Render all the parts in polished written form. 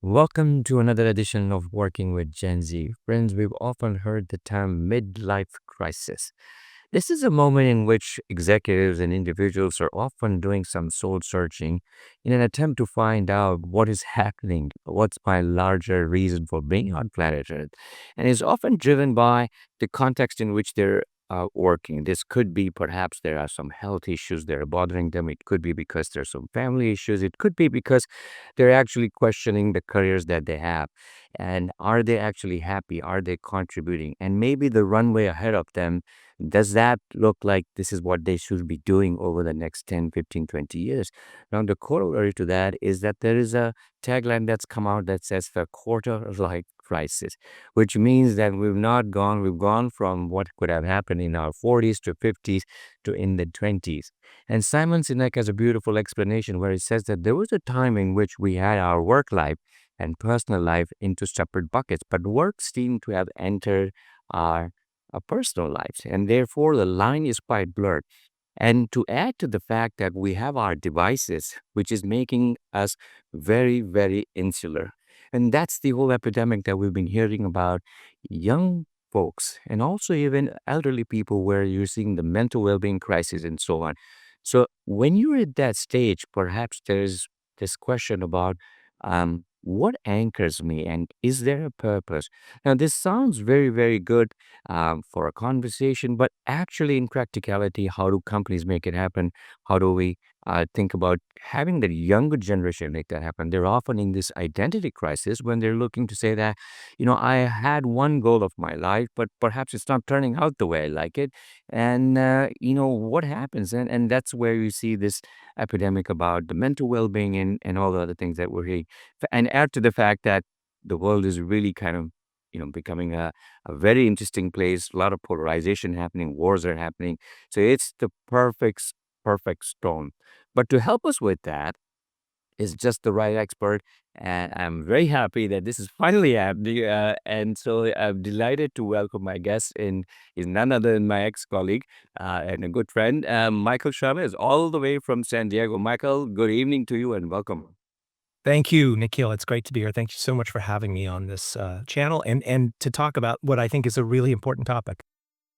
Welcome to another edition of Working with Gen Z. Friends, we've often heard the term midlife crisis. This is a moment in which executives and individuals are often doing some soul searching in an attempt to find out what is happening, what's my larger reason for being on planet Earth, and is often driven by the context in which they're working. This could be perhaps there are some health issues that are bothering them. It could be because there's some family issues. It could be because they're actually questioning the careers that they have. And are they actually happy? Are they contributing? And maybe the runway ahead of them, does that look like this is what they should be doing over the next 10, 15, 20 years? Now, the corollary to that is that there is a tagline that's come out that says the quarter life crisis, which means that we've gone from what could have happened in our 40s to 50s to in the 20s. And Simon Sinek has a beautiful explanation where he says that there was a time in which we had our work life and personal life into separate buckets, but work seemed to have entered our, our personal lives, and therefore the line is quite blurred. And to add to the fact that we have our devices, which is making us very, very insular. And that's the whole epidemic that we've been hearing about young folks and also even elderly people where you're seeing the mental well-being crisis and so on. So when you're at that stage, perhaps there's this question about what anchors me and is there a purpose? Now, this sounds very, very good for a conversation, but actually, in practicality, how do companies make it happen? How do we think about having the younger generation make that happen? They're often in this identity crisis when they're looking to say that, I had one goal of my life, but perhaps it's not turning out the way I like it. And, what happens? And that's where you see this epidemic about the mental well being and all the other things that we're hearing. And add to the fact that the world is really kind of becoming a very interesting place. A lot of polarization happening, wars are happening. So it's the perfect storm. But to help us with that is just the right expert. And I'm very happy that this is finally happening. And so I'm delighted to welcome my guest in is none other than my ex-colleague and a good friend, Michael Chavez, all the way from San Diego. Michael, good evening to you and welcome. Thank you, Nikhil. It's great to be here. Thank you so much for having me on this channel and to talk about what I think is a really important topic.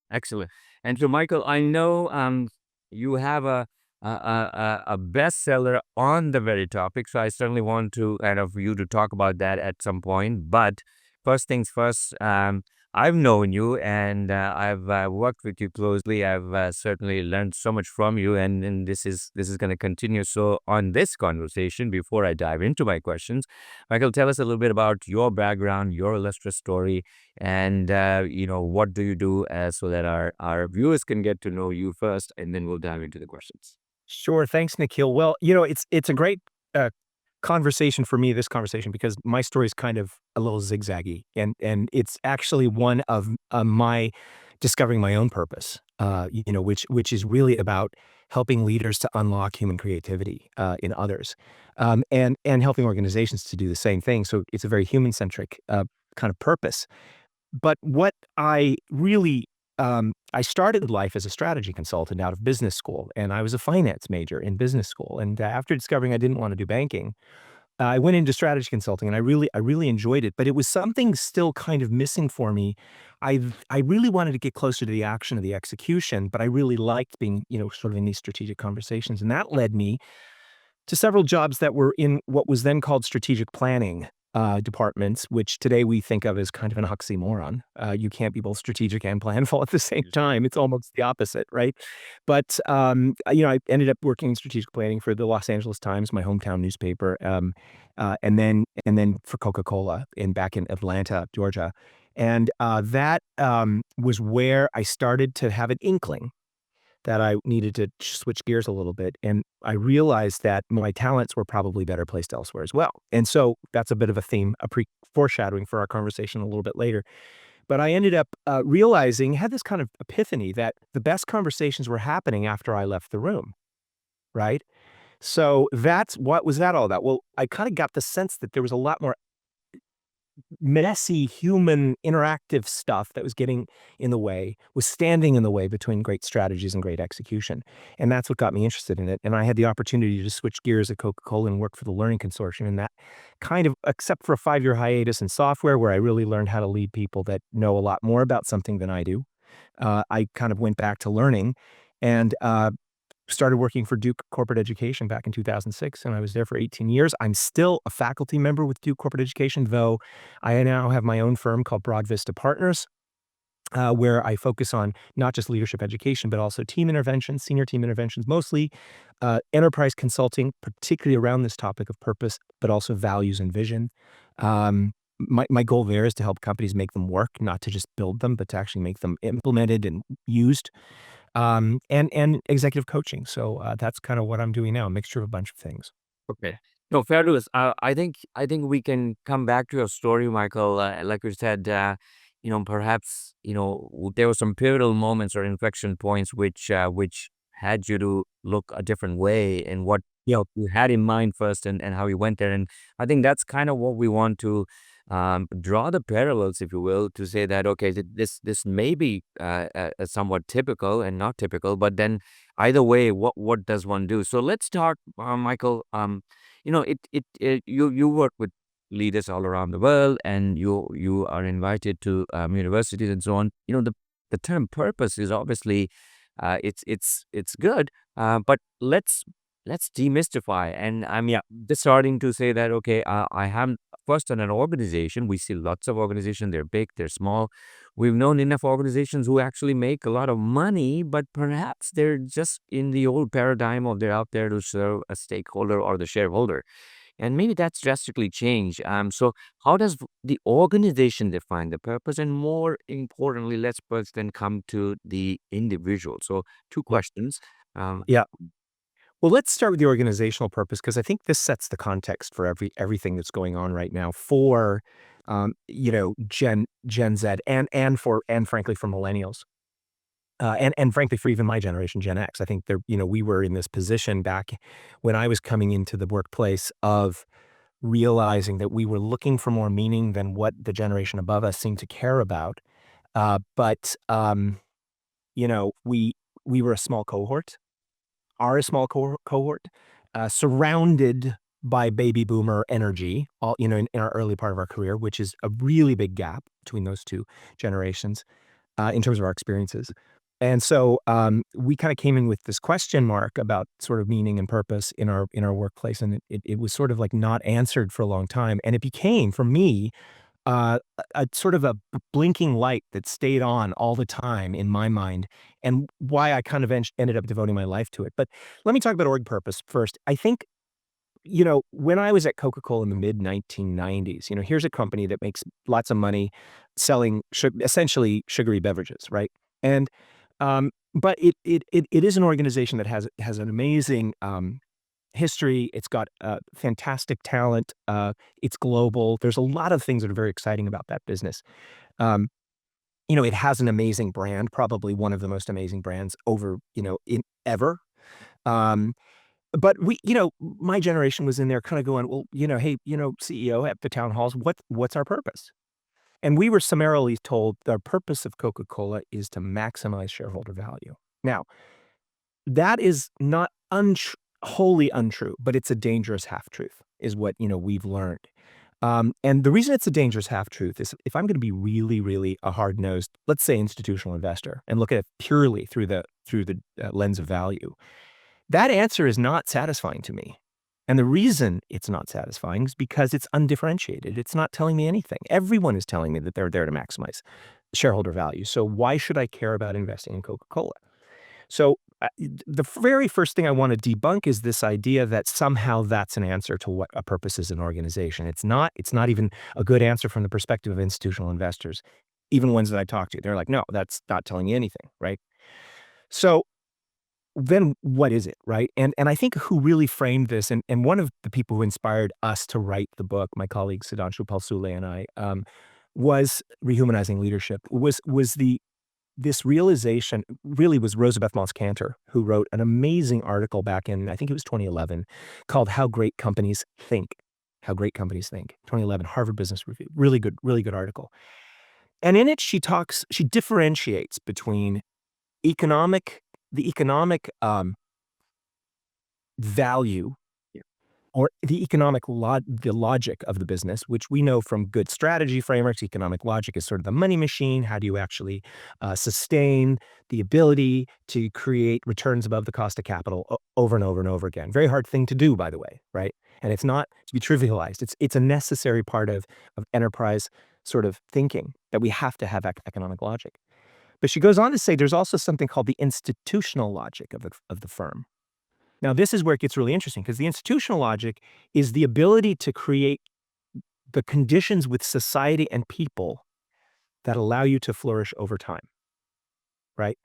Excellent. And so, Michael, I know you have a bestseller on the very topic, so I certainly want to kind of you to talk about that at some point. But first things first, I've known you and I've worked with you closely. I've certainly learned so much from you, and this is going to continue. So, on this conversation, before I dive into my questions, Michael, tell us a little bit about your background, your illustrious story, and what do you do so that our viewers can get to know you first, and then we'll dive into the questions. Sure. Thanks, Nikhil. Well, it's a great conversation for me, this conversation, because my story is kind of a little zigzaggy, and it's actually one of my discovering my own purpose. Which is really about helping leaders to unlock human creativity in others, and helping organizations to do the same thing. So it's a very human centric kind of purpose. But what I really I started life as a strategy consultant out of business school, and I was a finance major in business school. And after discovering I didn't want to do banking, I went into strategy consulting, and I really enjoyed it. But it was something still kind of missing for me. I really wanted to get closer to the action of the execution, but I really liked being sort of in these strategic conversations, and that led me to several jobs that were in what was then called strategic planning departments, which today we think of as kind of an oxymoron. You can't be both strategic and planful at the same time. It's almost the opposite, right? But I ended up working in strategic planning for the Los Angeles Times, my hometown newspaper, and then for Coca-Cola back in Atlanta, Georgia, and that was where I started to have an inkling that I needed to switch gears a little bit, and I realized that my talents were probably better placed elsewhere as well. And so that's a bit of a theme, a foreshadowing for our conversation a little bit later. But I ended up realizing, had this kind of epiphany that the best conversations were happening after I left the room, right? So that's what was that all about? Well, I kind of got the sense that there was a lot more messy human interactive stuff that was getting in the way, was standing in the way between great strategies and great execution. And that's what got me interested in it. And I had the opportunity to switch gears at Coca-Cola and work for the Learning Consortium. And that kind of, except for a 5-year hiatus in software where I really learned how to lead people that know a lot more about something than I do, I kind of went back to learning and started working for Duke Corporate Education back in 2006, and I was there for 18 years. I'm still a faculty member with Duke Corporate Education, though I now have my own firm called Broad Vista Partners, where I focus on not just leadership education, but also team interventions, senior team interventions, mostly enterprise consulting, particularly around this topic of purpose, but also values and vision. My goal there is to help companies make them work, not to just build them, but to actually make them implemented and used, and executive coaching. So that's kind of what I'm doing now, a mixture of a bunch of things. Okay. No, fair dues. I think we can come back to your story, Michael. Like you said, perhaps there were some pivotal moments or inflection points which had you to look a different way and what Yeah. you had in mind first and how you went there. And I think that's kind of what we want to draw the parallels, if you will, to say that okay, this may be somewhat typical and not typical, but then either way, what does one do? So let's start, Michael. You work with leaders all around the world, and you are invited to universities and so on. The term purpose is obviously it's good, but let's demystify. And I'm just starting to say that okay, I have first in an organization. We see lots of organizations. They're big, they're small. We've known enough organizations who actually make a lot of money, but perhaps they're just in the old paradigm of they're out there to serve a stakeholder or the shareholder. And maybe that's drastically changed. So how does the organization define the purpose? And more importantly, let's first then come to the individual. So two Yeah. questions. Um, Yeah. Well, let's start with the organizational purpose because I think this sets the context for everything that's going on right now for, Gen Z and frankly for millennials, and frankly for even my generation, Gen X. I think we were in this position back when I was coming into the workplace of realizing that we were looking for more meaning than what the generation above us seemed to care about. But we were a small cohort, are a small cohort, surrounded by baby boomer energy, all in our early part of our career, which is a really big gap between those two generations in terms of our experiences. And so we kind of came in with this question mark about sort of meaning and purpose in our workplace, and it was sort of like not answered for a long time, and it became for me a sort of a blinking light that stayed on all the time in my mind, and why I kind of ended up devoting my life to it. But let me talk about org purpose first. I think, when I was at Coca-Cola in the mid 1990s, here's a company that makes lots of money selling essentially sugary beverages, right? And but it is an organization that has an amazing history. It's got fantastic talent. It's global. There's a lot of things that are very exciting about that business. Um, it has an amazing brand, probably one of the most amazing brands over, in ever. Um, but my generation was in there kind of going, well, hey, CEO at the town halls, what's our purpose? And we were summarily told the purpose of Coca-Cola is to maximize shareholder value. Now, that is not wholly untrue, but it's a dangerous half-truth is what, we've learned. And the reason it's a dangerous half-truth is if I'm gonna be really, really a hard-nosed, let's say, institutional investor and look at it purely through the lens of value, that answer is not satisfying to me. And the reason it's not satisfying is because it's undifferentiated. It's not telling me anything. Everyone is telling me that they're there to maximize shareholder value. So why should I care about investing in Coca-Cola? So, the very first thing I wanna debunk is this idea that somehow that's an answer to what a purpose is in an organization. It's not even a good answer from the perspective of institutional investors, even ones that I talk to. They're like, "No, that's not telling you anything," right? So, then what is it, right? And I think who really framed this, and one of the people who inspired us to write the book, my colleague Sudhanshu Palsule and I, was Rehumanizing Leadership, was this realization really was Rosabeth Moss-Kanter, who wrote an amazing article back in, I think it was 2011, called How Great Companies Think. How Great Companies Think, 2011, Harvard Business Review. Really good article. And in it, she differentiates between economic, the economic value or the the logic of the business, which we know from good strategy frameworks. Economic logic is sort of the money machine. How do you actually sustain the ability to create returns above the cost of capital over and over and over again? Very hard thing to do, by the way, right? And it's not to be trivialized. It's a necessary part of enterprise sort of thinking that we have to have economic logic. But she goes on to say there's also something called the institutional logic of the firm. Now, this is where it gets really interesting because the institutional logic is the ability to create the conditions with society and people that allow you to flourish over time, right?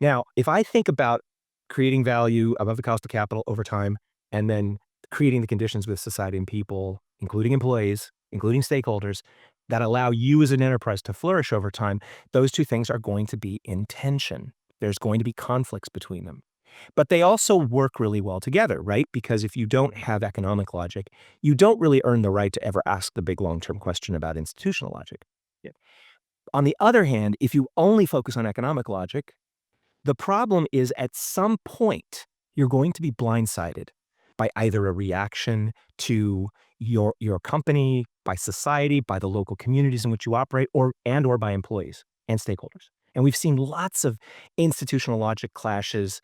Now, if I think about creating value above the cost of capital over time, and then creating the conditions with society and people, including employees, including stakeholders, that allow you as an enterprise to flourish over time, those two things are going to be in tension. There's going to be conflicts between them. But they also work really well together, right? Because if you don't have economic logic, you don't really earn the right to ever ask the big long-term question about institutional logic. Yeah. On the other hand, if you only focus on economic logic, the problem is at some point, you're going to be blindsided by either a reaction to your company, by society, by the local communities in which you operate, or by employees and stakeholders. And we've seen lots of institutional logic clashes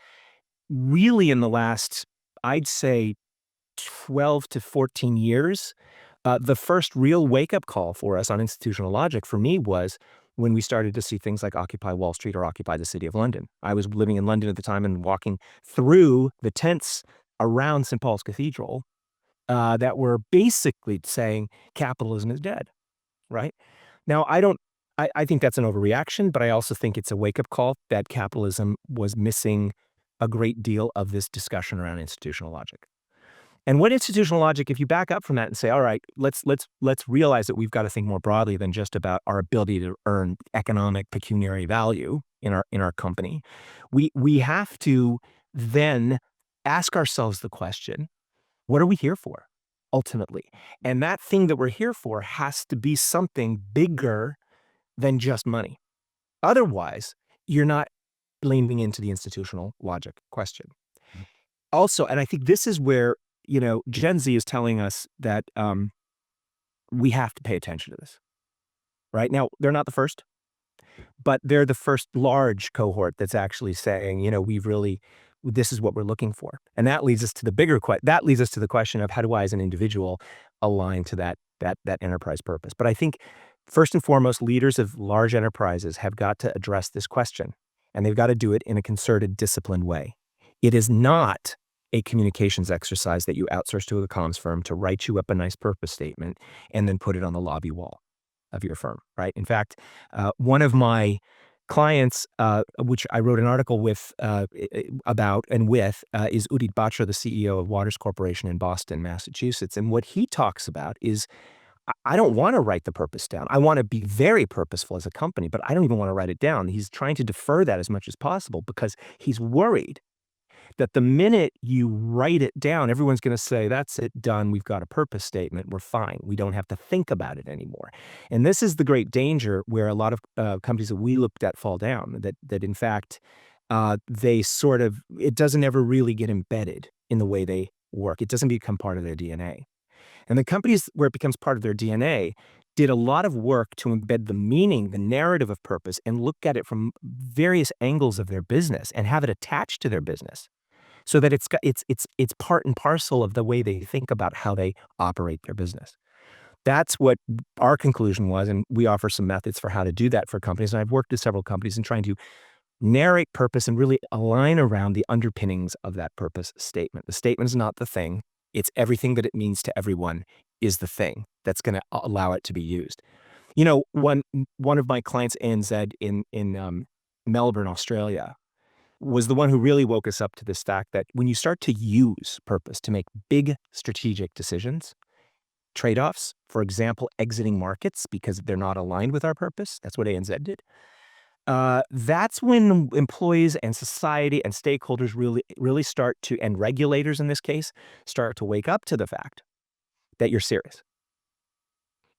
really in the last, I'd say, 12 to 14 years. The first real wake-up call for us on institutional logic for me was when we started to see things like Occupy Wall Street or Occupy the City of London. I was living in London at the time and walking through the tents around St. Paul's Cathedral that were basically saying capitalism is dead, right? Now, I think that's an overreaction, but I also think it's a wake-up call that capitalism was missing a great deal of this discussion around institutional logic. And what institutional logic, if you back up from that and say, all right, let's realize that we've got to think more broadly than just about our ability to earn economic pecuniary value in our company, we have to then ask ourselves the question, what are we here for ultimately? And that thing that we're here for has to be something bigger than just money. Otherwise, you're not leaning into the institutional logic question. Also, and I think this is where, Gen Z is telling us that we have to pay attention to this. Right now, they're not the first, but they're the first large cohort that's actually saying, this is what we're looking for. And that leads us to the question of how do I, as an individual, align to that enterprise purpose. But I think first and foremost, leaders of large enterprises have got to address this question, and they've got to do it in a concerted, disciplined way. It is not a communications exercise that you outsource to a comms firm to write you up a nice purpose statement and then put it on the lobby wall of your firm, right? In fact, one of my clients, which I wrote an article about and with, is Udit Batra, the CEO of Waters Corporation in Boston, Massachusetts. And what he talks about is, I don't want to write the purpose down. I want to be very purposeful as a company, but I don't even want to write it down. He's trying to defer that as much as possible because he's worried that the minute you write it down, everyone's going to say, that's it, done. We've got a purpose statement. We're fine. We don't have to think about it anymore. And this is the great danger where a lot of companies that we looked at fall down, that in fact, it doesn't ever really get embedded in the way they work. It doesn't become part of their DNA. And the companies where it becomes part of their DNA did a lot of work to embed the meaning, the narrative of purpose, and look at it from various angles of their business and have it attached to their business, so that it's part and parcel of the way they think about how they operate their business. That's what our conclusion was, and we offer some methods for how to do that for companies. And I've worked with several companies in trying to narrate purpose and really align around the underpinnings of that purpose statement. The statement is not the thing. It's everything that it means to everyone is the thing that's going to allow it to be used. One of my clients, ANZ in Melbourne, Australia, was the one who really woke us up to this fact that when you start to use purpose to make big strategic decisions, trade-offs, for example, exiting markets because they're not aligned with our purpose, that's what ANZ did. That's when employees and society and stakeholders really start to, and regulators in this case, start to wake up to the fact that you're serious.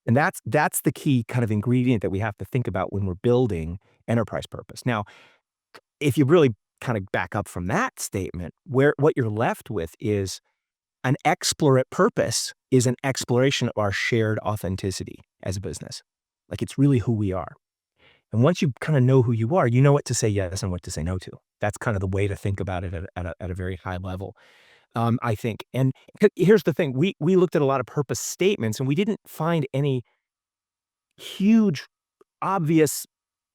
And that's the key kind of ingredient that we have to think about when we're building enterprise purpose. Now, if you really kind of back up from that statement, what you're left with is an explorate purpose is an exploration of our shared authenticity as a business. Like, it's really who we are. And once you kind of know who you are, you know what to say yes and what to say no to. That's kind of the way to think about it at a very high level, I think. And here's the thing: we looked at a lot of purpose statements, and we didn't find any huge, obvious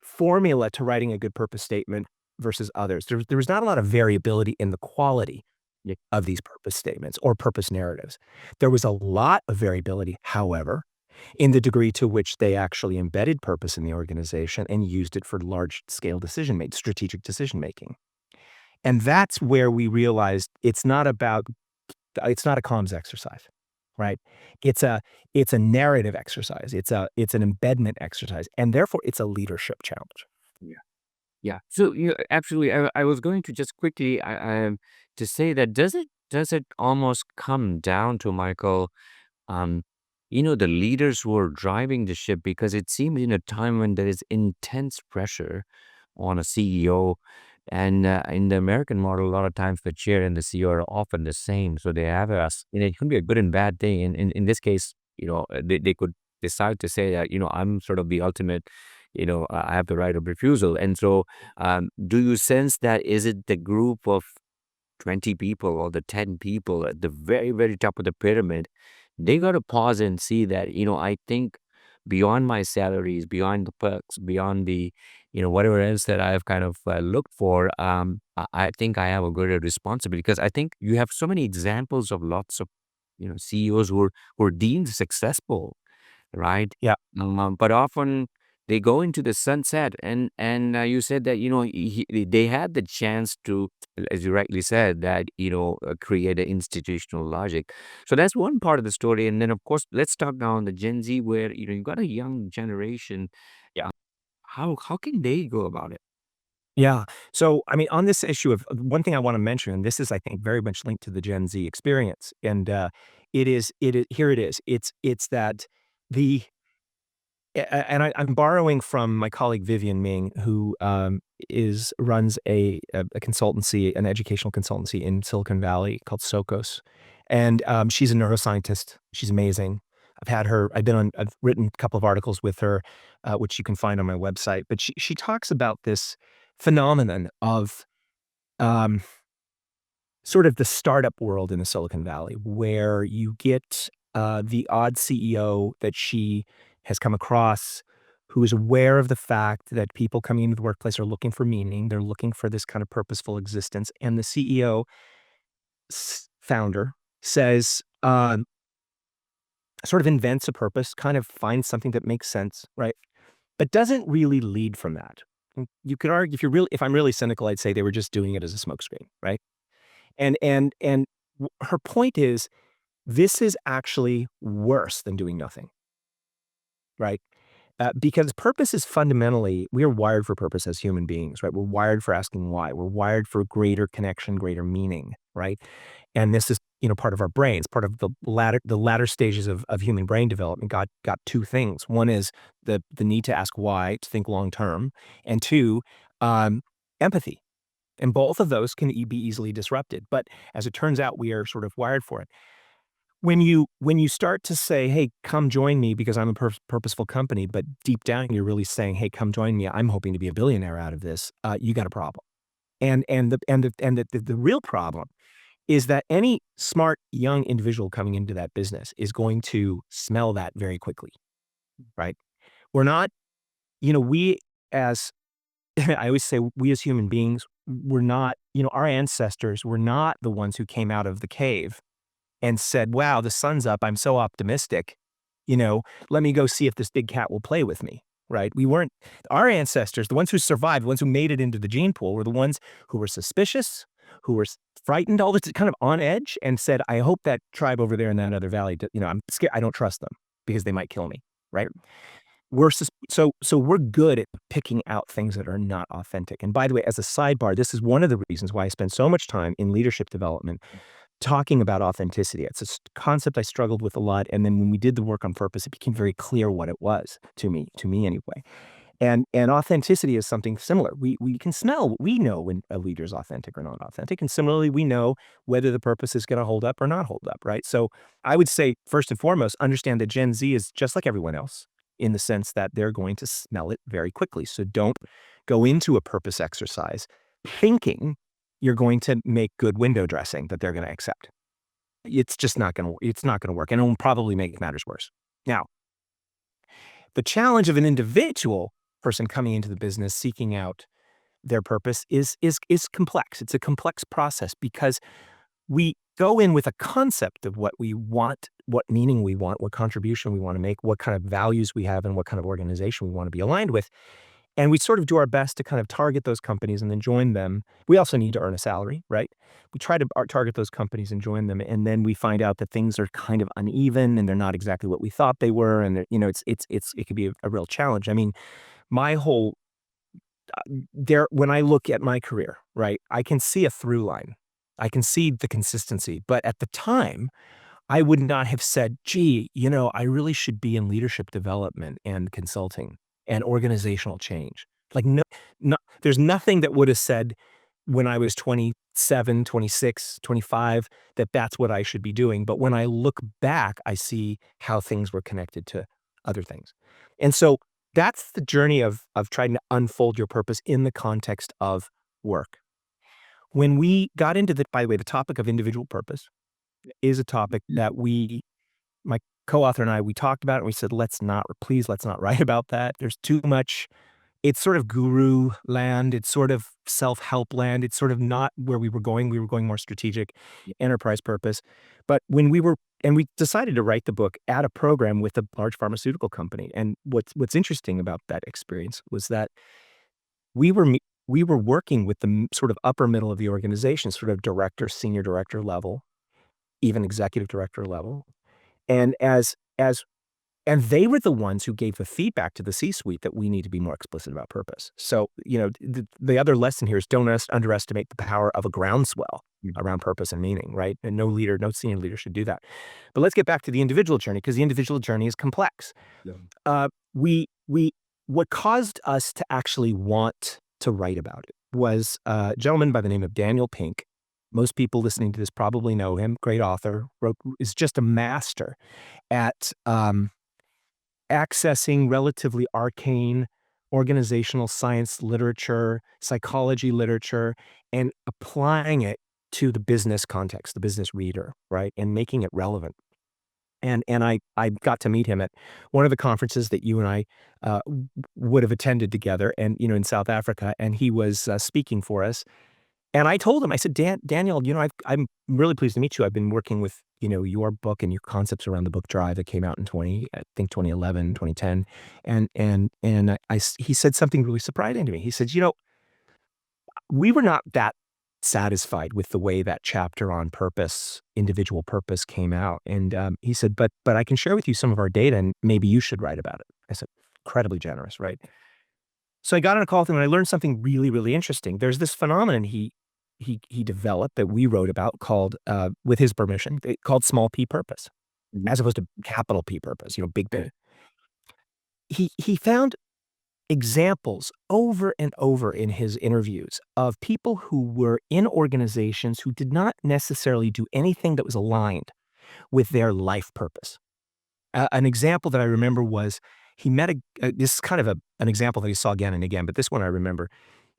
formula to writing a good purpose statement versus others. There was not a lot of variability in the quality Yeah. of these purpose statements or purpose narratives. There was a lot of variability, however, in the degree to which they actually embedded purpose in the organization and used it for large scale strategic decision making. And that's where we realized it's not a comms exercise, right? It's a it's a narrative exercise. It's an embedment exercise, and therefore it's a leadership challenge. Yeah. Yeah. So absolutely. I was going to just quickly to say that does it almost come down to Michael, um, the leaders who are driving the ship because it seems in a time when there is intense pressure on a CEO. And in the American model, a lot of times the chair and the CEO are often the same. So they have it can be a good and bad thing. And in this case, they could decide to say that, I'm sort of the ultimate, I have the right of refusal. And so do you sense that is it the group of 20 people or the 10 people at the very, very top of the pyramid, they got to pause and see that, I think beyond my salaries, beyond the perks, beyond the, whatever else that I've kind of looked for, I think I have a greater responsibility because I think you have so many examples of lots of, CEOs who are deemed successful, right? Yeah. But often they go into the sunset, and you said that they had the chance to, as you rightly said, that create an institutional logic. So that's one part of the story, and then of course let's talk now on the Gen Z, where you've got a young generation. Yeah. How can they go about it? Yeah. So, I mean, on this issue of one thing I want to mention, and this is, I think, very much linked to the Gen Z experience, and it is here it is. It's that the and I'm borrowing from my colleague Vivian Ming, who is runs a consultancy, an educational consultancy in Silicon Valley called Sokos, and she's a neuroscientist. She's amazing. I've written a couple of articles with her, which you can find on my website. But she talks about this phenomenon of um, sort of the startup world in the Silicon Valley, where you get the odd CEO that she has come across who is aware of the fact that people coming into the workplace are looking for meaning. They're looking for this kind of purposeful existence. And the CEO founder says, sort of invents a purpose, kind of finds something that makes sense, right? But doesn't really lead from that. You could argue if I'm really cynical, I'd say they were just doing it as a smokescreen, right? And her point is, this is actually worse than doing nothing, right? Because purpose is fundamentally, we are wired for purpose as human beings, right? We're wired for asking why. We're wired for greater connection, greater meaning, right? And this is, part of our brains, part of the latter stages of human brain development got two things. One is the need to ask why, to think long term, and two, empathy. And both of those can be easily disrupted. But as it turns out, we are sort of wired for it. When you start to say, "Hey, come join me because I'm a purposeful company," but deep down you're really saying, "Hey, come join me. I'm hoping to be a billionaire out of this," you got a problem. And the real problem is that any smart young individual coming into that business is going to smell that very quickly, right? We're not, we as I always say, we as human beings, we're not, our ancestors were not the ones who came out of the cave and said, "Wow, the sun's up. I'm so optimistic. You know, let me go see if this big cat will play with me." Right? We weren't our ancestors, the ones who survived, the ones who made it into the gene pool, were the ones who were suspicious, who were frightened, all this kind of on edge, and said, "I hope that tribe over there in that other valley, I'm scared. I don't trust them because they might kill me." Right? So we're good at picking out things that are not authentic. And by the way, as a sidebar, this is one of the reasons why I spend so much time in leadership development talking about authenticity. It's a concept I struggled with a lot, and then when we did the work on purpose, it became very clear what it was to me anyway. And authenticity is something similar. We can smell, we know when a leader is authentic or not authentic, and similarly, we know whether the purpose is gonna hold up or not hold up, right? So, I would say, first and foremost, understand that Gen Z is just like everyone else in the sense that they're going to smell it very quickly. So don't go into a purpose exercise thinking you're going to make good window dressing that they're gonna accept. It's not gonna work, and it'll probably make matters worse. Now, the challenge of an individual person coming into the business seeking out their purpose is complex. It's a complex process because we go in with a concept of what we want, what meaning we want, what contribution we want to make, what kind of values we have, and what kind of organization we want to be aligned with. And we sort of do our best to kind of target those companies and then join them. We also need to earn a salary, right? We try to target those companies and join them, and then we find out that things are kind of uneven and they're not exactly what we thought they were, and it could be a real challenge. I mean, my whole there when I look at my career, right, I can see a through line. I can see the consistency, but at the time, I would not have said, "Gee, I really should be in leadership development and consulting and organizational change." Like, no, there's nothing that would have said when I was 27, 26, 25 that that's what I should be doing, but when I look back, I see how things were connected to other things. And so that's the journey of trying to unfold your purpose in the context of work. When we got into by the way, the topic of individual purpose is a topic that my co-author and we talked about it and we said, please, let's not write about that. There's too much. It's sort of guru land. It's sort of self-help land. It's sort of not where we were going. We were going more strategic enterprise purpose. But we decided to write the book at a program with a large pharmaceutical company. And what's interesting about that experience was that we were, we were working with the sort of upper middle of the organization, sort of director, senior director level, even executive director level. And and they were the ones who gave the feedback to the C-suite that we need to be more explicit about purpose. So, the other lesson here is don't underestimate the power of a groundswell around purpose and meaning, right? And no senior leader should do that. But let's get back to the individual journey because the individual journey is complex. Yeah. Uh, we what caused us to actually want to write about it was a gentleman by the name of Daniel Pink. Most people listening to this probably know him. Great author, is just a master at accessing relatively arcane organizational science literature, psychology literature, and applying it to the business context, the business reader, right? And making it relevant. And I got to meet him at one of the conferences that you and I would have attended together, and in South Africa, and he was speaking for us. And I told him, I said, Daniel, I'm really pleased to meet you. I've been working with, your book and your concepts around the book Drive that came out in 2011, 2010. He said something really surprising to me. He said, we were not that satisfied with the way that chapter on purpose, individual purpose came out. And he said, but I can share with you some of our data and maybe you should write about it. I said, incredibly generous, right? So I got on a call with him and I learned something really, really interesting. There's this phenomenon he developed that we wrote about called, with his permission, called small p purpose, as opposed to capital P purpose, big. He found examples over and over in his interviews of people who were in organizations who did not necessarily do anything that was aligned with their life purpose. An example that I remember was he met this is kind of an example that he saw again and again, but this one I remember.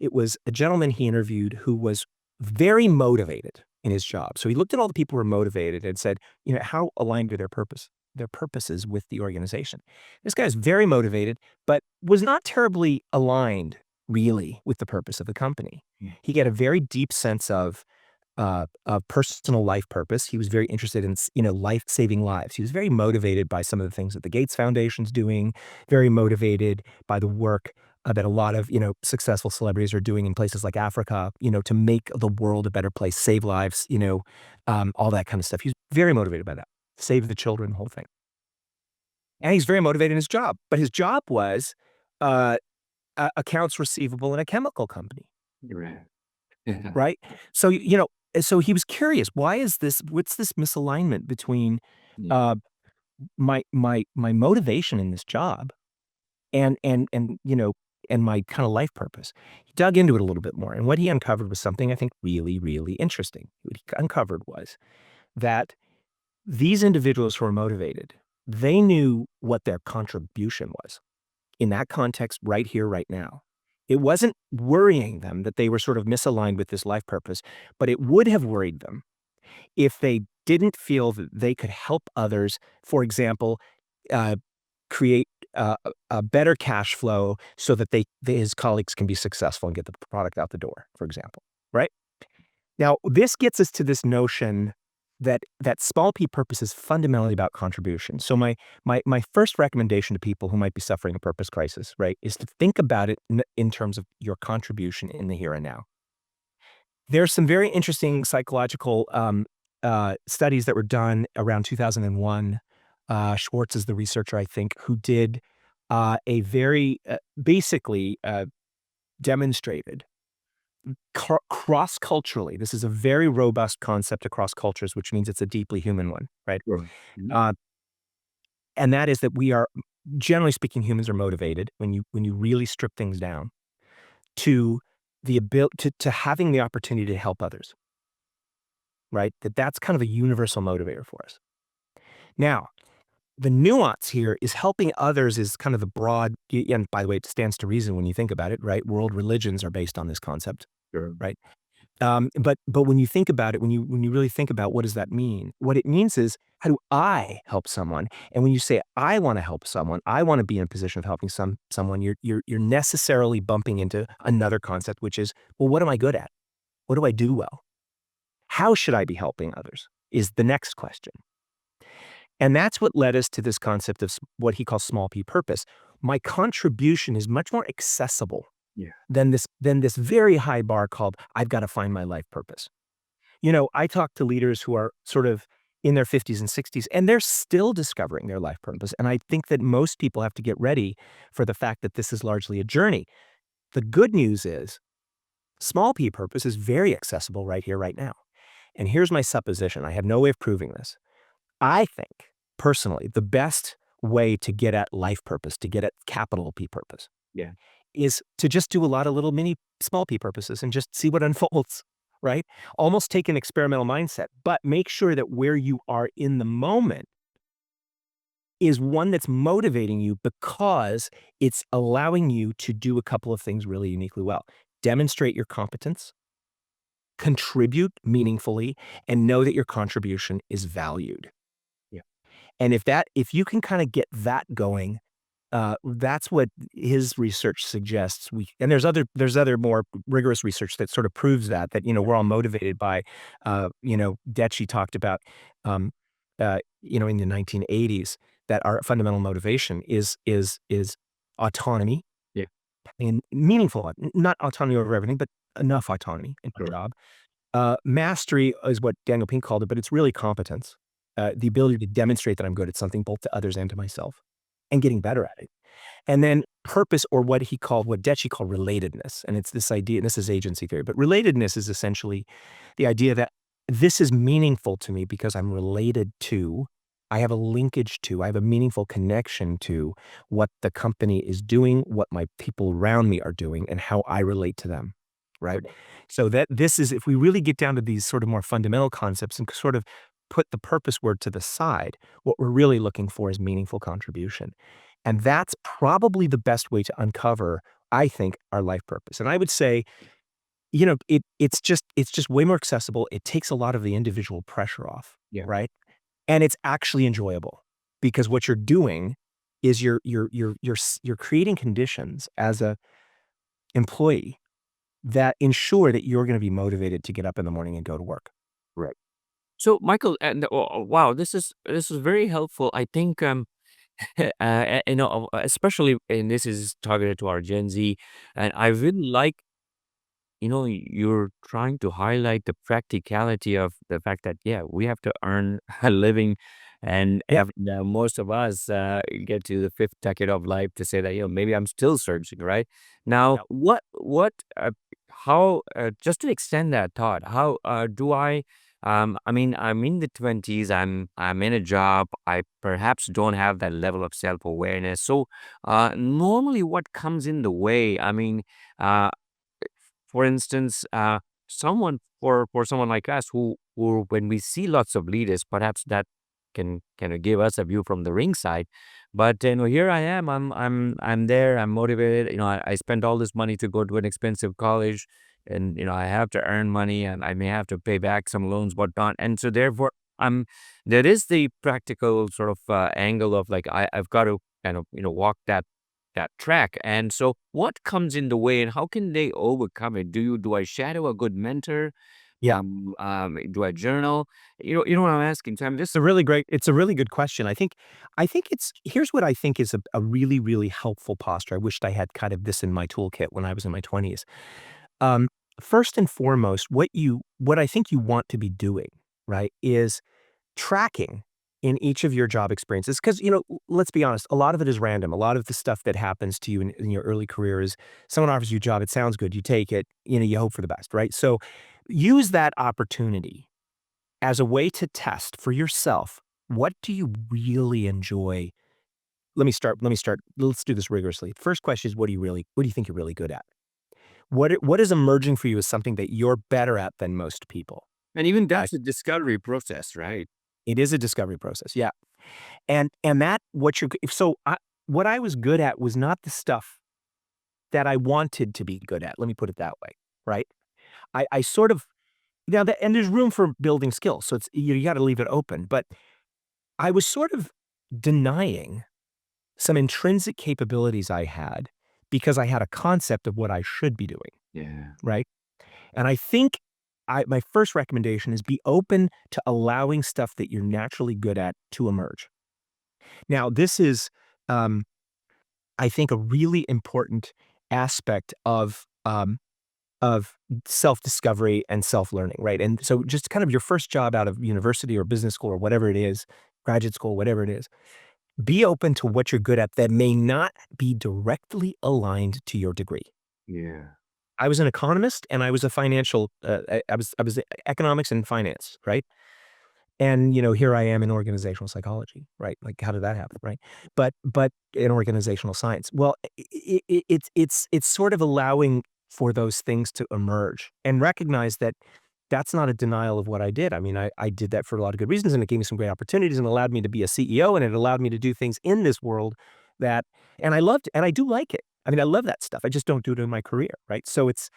It was a gentleman he interviewed who was very motivated in his job. So he looked at all the people who were motivated and said, how aligned are their purposes with the organization? This guy is very motivated, but was not terribly aligned really with the purpose of the company. He had a very deep sense of personal life purpose. He was very interested in, life-saving lives. He was very motivated by some of the things that the Gates Foundation's doing, very motivated by the work that a lot of, successful celebrities are doing in places like Africa, to make the world a better place, save lives, all that kind of stuff. He's very motivated by that. Save the children, the whole thing. And he's very motivated in his job. But his job was accounts receivable in a chemical company. Right. Yeah. Right? So, so he was curious, why is this? What's this misalignment between Yeah. uh, my motivation in this job and and my kind of life purpose? He dug into it a little bit more, and what he uncovered was something I think really, really interesting. What he uncovered was that these individuals who are motivated, they knew what their contribution was in that context right here, right now. It wasn't worrying them that they were sort of misaligned with this life purpose, but it would have worried them if they didn't feel that they could help others, for example, uh, create a better cash flow so that his colleagues can be successful and get the product out the door, for example, right? Now, this gets us to this notion that small p purpose is fundamentally about contribution. So my first recommendation to people who might be suffering a purpose crisis, right, is to think about it in terms of your contribution in the here and now. There's some very interesting psychological studies that were done around 2001. Schwartz is the researcher, I think, who did a very basically demonstrated cross culturally. This is a very robust concept across cultures, which means it's a deeply human one, right? Sure. Mhm. Uh, and that is that we are, generally speaking, humans are motivated when you really strip things down to the ability to having the opportunity to help others, right? That's kind of a universal motivator for us. Now, the nuance here is helping others is kind of the broad, and by the way, it stands to reason when you think about it, right? World religions are based on this concept, Sure. right? But when you think about it, when you really think about what does that mean? What it means is, how do I help someone? And when you say I want to help someone, I want to be in a position of helping someone, you're necessarily bumping into another concept, which is, well, what am I good at? What do I do well? How should I be helping others? Is the next question. And that's what led us to this concept of what he calls small p purpose. My contribution is much more accessible Yeah. than this very high bar called I've got to find my life purpose. I talk to leaders who are sort of in their 50s and 60s, and they're still discovering their life purpose. And I think that most people have to get ready for the fact that this is largely a journey. The good news is small p purpose is very accessible right here, right now. And here's my supposition. I have no way of proving this. I think, personally, the best way to get at life purpose, to get at capital P purpose, Yeah. is to just do a lot of little mini small p purposes and just see what unfolds, right? Almost take an experimental mindset, but make sure that where you are in the moment is one that's motivating you because it's allowing you to do a couple of things really uniquely well. Demonstrate your competence, contribute meaningfully, and know that your contribution is valued. Yeah. And if you can kind of get that going, that's what his research suggests. There's other more rigorous research that sort of proves that Yeah. we're all motivated by, Dechi talked about, in the 1980s that our fundamental motivation is autonomy Yeah. and meaningful, not autonomy over everything, but enough autonomy in my Sure. job. Mastery is what Daniel Pink called it, but it's really competence. The ability to demonstrate that I'm good at something both to others and to myself and getting better at it. And then purpose, or what Dechi called relatedness. And it's this idea, and this is agency theory, but relatedness is essentially the idea that this is meaningful to me because I'm related to, I have a linkage to, I have a meaningful connection to what the company is doing, what my people around me are doing, and how I relate to them. Right. Right. So that this is, if we really get down to these sort of more fundamental concepts and sort of put the purpose word to the side, what we're really looking for is meaningful contribution. And that's probably the best way to uncover, I think, our life purpose. And I would say, it's just way more accessible. It takes a lot of the individual pressure off, Yeah. right? And it's actually enjoyable because what you're doing is you're creating conditions as a employee that ensure that you're going to be motivated to get up in the morning and go to work. Right. So, Michael, and wow, this is very helpful. I think especially, and this is targeted to our Gen Z, and I really like, you're trying to highlight the practicality of the fact that, yeah, we have to earn a living, and Yeah. most of us get to the fifth decade of life to say that, maybe I'm still searching, right? Now, Yeah. what how just to extend that thought, how do I mean, I'm in the 20s, I'm in a job, I perhaps don't have that level of self-awareness. So normally what comes in the way, I mean, uh for instance, for someone like us who when we see lots of leaders, perhaps that can kind of give us a view from the ringside. But here I am. I'm there. I'm motivated. I spent all this money to go to an expensive college, and I have to earn money, and I may have to pay back some loans, whatnot. And so therefore, I'm there is the practical sort of angle of like I've got to kind of walk that track. And so what comes in the way and how can they overcome it? Do I shadow a good mentor? Yeah. Do I journal? You know what I'm asking. So I'm just It's a really good question. I think it's here's what I think is a really, really helpful posture. I wished I had kind of this in my toolkit when I was in my 20s. Um, First and foremost, what I think you want to be doing, right, is tracking in each of your job experiences. Because let's be honest, a lot of it is random. A lot of the stuff that happens to you in your early career is someone offers you a job, it sounds good, you take it, you hope for the best, right? So use that opportunity as a way to test for yourself, what do you really enjoy? Let me start. Let's do this rigorously. First question is what do you think you're really good at? What is emerging for you as something that you're better at than most people? and even Uh, that's a discovery process, right? it is a discovery process, yeah. And that what you're so what I was good at was not the stuff that I wanted to be good at. Let me put it that way, right? I sort of now that and there's room for building skills, so it's you got to leave it open. But I was sort of denying some intrinsic capabilities I had because I had a concept of what I should be doing, Yeah. right? And I think my first recommendation is be open to allowing stuff that you're naturally good at to emerge. Now, this is, um, I think, a really important aspect of self-discovery and self-learning, right? And so, just kind of your first job out of university or business school or whatever it is, graduate school, whatever it is, be open to what you're good at that may not be directly aligned to your degree. Yeah. I was an economist and I was a financial, I was economics and finance, right? And, here I am in organizational psychology, right? Like, how did that happen, right? But in organizational science. Well, it's sort of allowing for those things to emerge and recognize that that's not a denial of what I did. I mean, I did that for a lot of good reasons, and it gave me some great opportunities and allowed me to be a CEO, and it allowed me to do things in this world that and I loved and I do like it. I mean, I love that stuff. I just don't do it in my career, right? So it's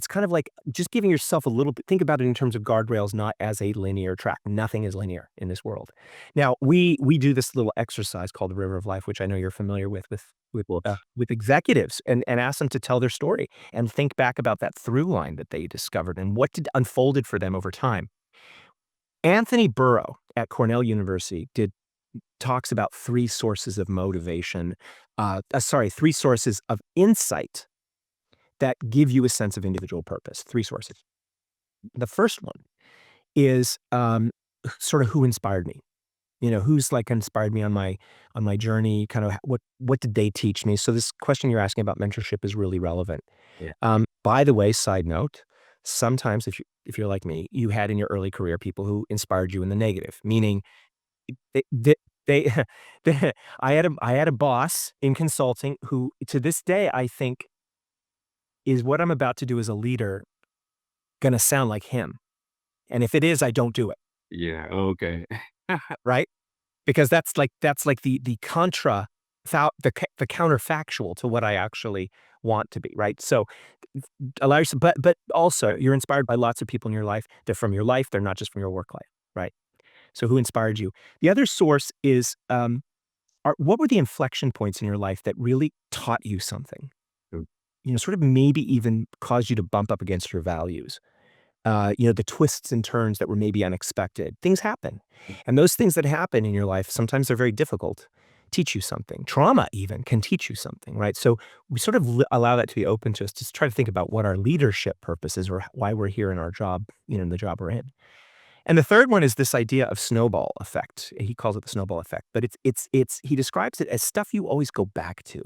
kind of like just giving yourself a little bit think about it in terms of guardrails, not as a linear track. Nothing is linear in this world. Now, we do this little exercise called the River of Life, which I know you're familiar Well, with executives and ask them to tell their story and think back about that through line that they discovered and what did unfolded for them over time. Anthony Burrow at Cornell University did talks about three sources of motivation, three sources of insight that give you a sense of individual purpose. Three sources. The first one is sort of who inspired me. Who's like inspired me on my journey. Kind of what did they teach me? So this question you're asking about mentorship is really relevant. yeah. By the way, side note, sometimes if you're like me, you had in your early career people who inspired you in the negative, meaning they they, they, I had a boss in consulting who to this day I think is what I'm about to do as a leader gonna sound like him? And if it is, I don't do it, Yeah. Okay. right? Because that's like the contra the counterfactual to what I actually want to be, right? So allow yourself but also you're inspired by lots of people in your life. They're from your life, they're not just from your work life, right? So who inspired you? The other source is, what were the inflection points in your life that really taught you something? Sort of maybe even caused you to bump up against your values. The twists and turns that were maybe unexpected. Things happen. And those things that happen in your life, sometimes they're very difficult, teach you something. Trauma even can teach you something, right? So we sort of allow that to be open to us to try to think about what our leadership purpose is or why we're here in our job, in the job we're in. And the third one is this idea of snowball effect. He calls it the snowball effect, but it's he describes it as stuff you always go back to,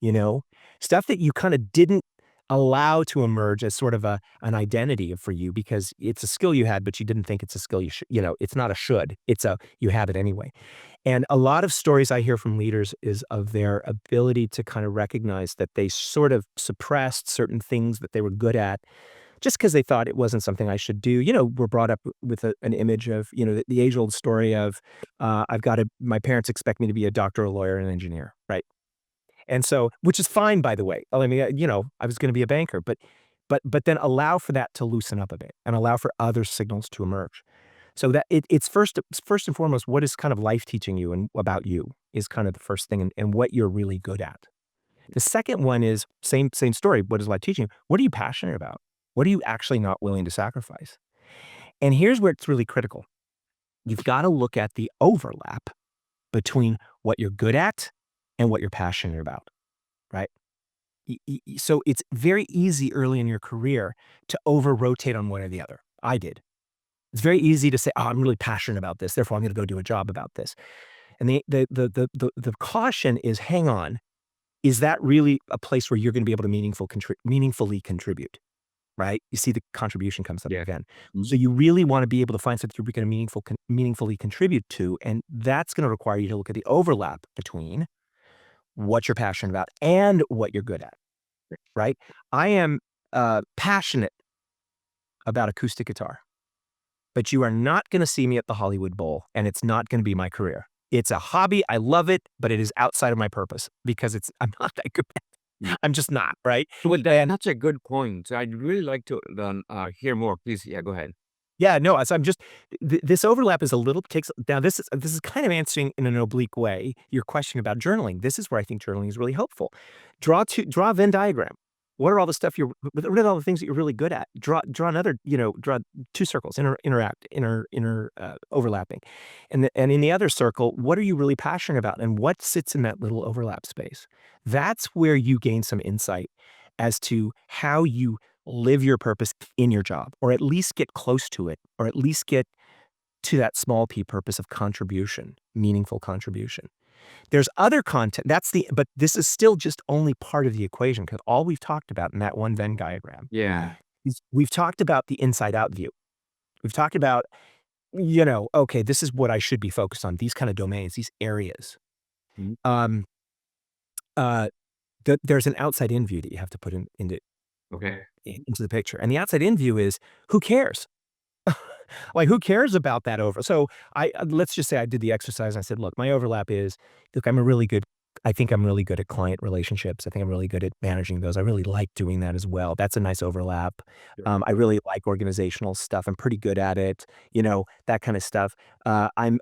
you know, stuff that you kind of didn't allow to emerge as sort of an identity for you because it's a skill you had, but you didn't think it's a skill you should, it's not a should, it's a, you have it anyway. And a lot of stories I hear from leaders is of their ability to kind of recognize that they sort of suppressed certain things that they were good at just because they thought it wasn't something I should do. We're brought up with an image of, the age old story of, my parents expect me to be a doctor, a lawyer, and an engineer, right? And so, which is fine, by the way. I mean, I was going to be a banker, but then allow for that to loosen up a bit and allow for other signals to emerge. So that it's first and foremost, what is kind of life teaching you and about you is kind of the first thing, and what you're really good at. The second one is same story. What is life teaching you? What are you passionate about? What are you actually not willing to sacrifice? And here's where it's really critical. You've got to look at the overlap between what you're good at and what you're passionate about, right? So it's very easy early in your career to over rotate on one or the other. I did. It's very easy to say, "Oh, I'm really passionate about this, therefore I'm gonna go do a job about this." And the caution is, hang on, is that really a place where you're gonna be able to meaningfully contribute, right? You see the contribution comes up Yeah. again. Mhm. So you really wanna be able to find something you're gonna meaningfully contribute to, and that's gonna require you to look at the overlap between what you're passionate about and what you're good at, right? I am, passionate about acoustic guitar. But you are not gonna see me at the Hollywood Bowl, and it's not gonna be my career. It's a hobby, I love it, but it is outside of my purpose because I'm not that good at Mm. it. I'm just not, right? Well, And that's a good point. I'd really like to hear more. Please, yeah, go ahead. yeah, no, so I'm just this overlap is a little takes now this is kind of answering in an oblique way your question about journaling. This is where I think journaling is really helpful. Draw a Venn diagram. What are all the stuff what are all the things that you're really good at? Draw another, draw two circles, overlapping. And in the other circle, what are you really passionate about and what sits in that little overlap space? That's where you gain some insight as to how you live your purpose in your job, or at least get close to it, or at least get to that small p purpose of contribution, meaningful contribution. There's other content. But this is still just only part of the equation because all we've talked about in that one Venn diagram Yeah. is we've talked about the inside out view. We've talked about, okay, this is what I should be focused on, these kind of domains, these areas. Mhm. Um, uh, there's an outside in view that you have to put Okay. into the picture. And the outside in view is who cares? Like, who cares about that so let's just say I did the exercise and I said, "Look, my overlap is, look, I think I'm really good at client relationships. I think I'm really good at managing those. I really like doing that as well. That's a nice overlap. Sure. I really like organizational stuff. I'm pretty good at it, that kind of stuff. I'm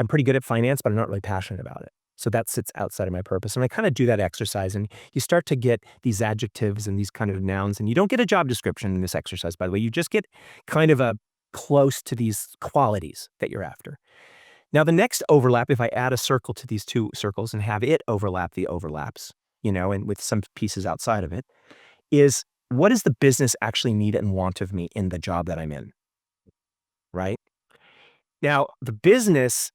pretty good at finance, but I'm not really passionate about it. So that sits outside of my purpose. And I kind of do that exercise, and you start to get these adjectives and these kind of nouns, and you don't get a job description in this exercise, by the way. You just get kind of a close to these qualities that you're after. Now, the next overlap, if I add a circle to these two circles and have it overlap the overlaps, and with some pieces outside of it, is what does the business actually need and want of me in the job that I'm in, right? Now, the business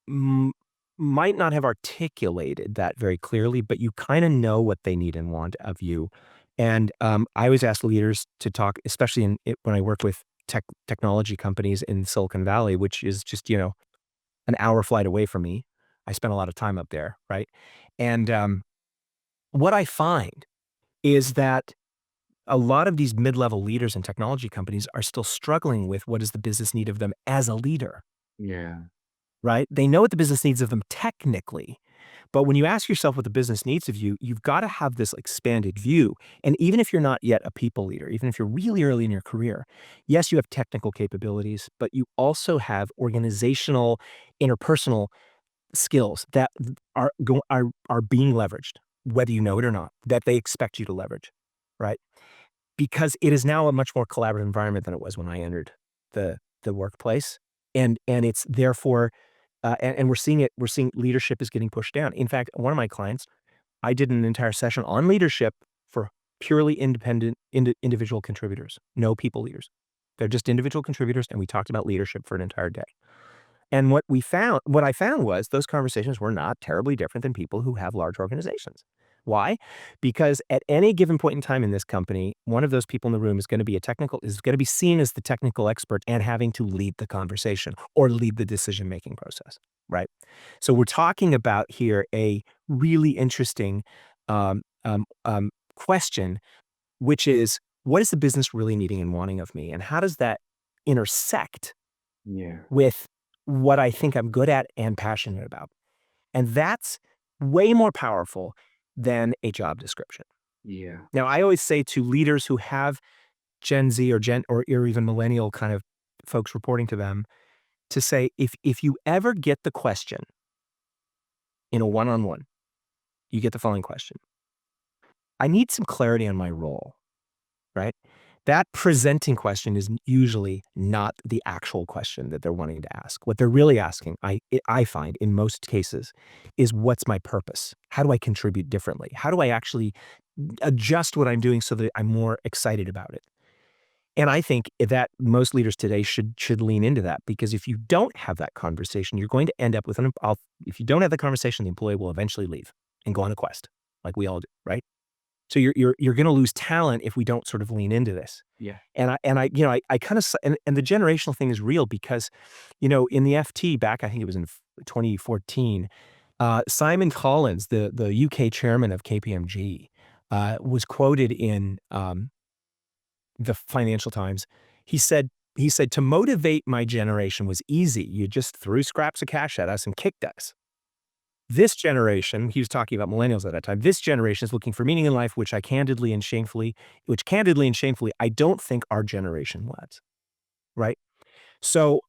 m might not have articulated that very clearly, but you kinda know what they need and want of you. And, I always ask leaders to talk, especially when I work with technology companies in Silicon Valley, which is just, an hour flight away from me. I spend a lot of time up there, right? And, what I find is that a lot of these mid-level leaders in technology companies are still struggling with what does the business need of them as a leader, Yeah. right? They know what the business needs of them technically, but when you ask yourself what the business needs of you, you've got to have this expanded view. And even if you're not yet a people leader, even if you're really early in your career, yes, you have technical capabilities, but you also have organizational, interpersonal skills that are being leveraged, whether you know it or not, that they expect you to leverage, right? Because it is now a much more collaborative environment than it was when I entered the workplace, and it's therefore, and we're seeing leadership is getting pushed down. In fact, one of my clients, I did an entire session on leadership for purely independent individual contributors, no people leaders. They're just individual contributors, and we talked about leadership for an entire day. And what I found was those conversations were not terribly different than people who have large organizations. Why? Because at any given point in time in this company, one of those people in the room is going to be seen as the technical expert and having to lead the conversation or lead the decision-making process, right? So we're talking about here a really interesting question, which is what is the business really needing and wanting of me? And how does that intersect Yeah. with what I think I'm good at and passionate about? And that's way more powerful than a job description. Yeah. Now, I always say to leaders who have Gen Z or even millennial kind of folks reporting to them to say, if you ever get the question in a one-on-one, you get the following question. I need some clarity on my role, right? That presenting question is usually not the actual question that they're wanting to ask. What they're really asking, I find in most cases, is what's my purpose? How do I contribute differently? How do I actually adjust what I'm doing so that I'm more excited about it? And I think that most leaders today should lean into that because if you don't have that conversation, you're going to end up with if you don't have the conversation, the employee will eventually leave and go on a quest, like we all do, right? So you're gonna lose talent if we don't sort of lean into this. Yeah. And I kind of and the generational thing is real because, in the FT back, I think it was in 2014, Simon Collins, the UK chairman of KPMG, was quoted in the Financial Times. He said, to motivate my generation was easy. You just threw scraps of cash at us and kicked us. This generation, he was talking about millennials at that time, this generation is looking for meaning in life, which candidly and shamefully, I don't think our generation was, right? So,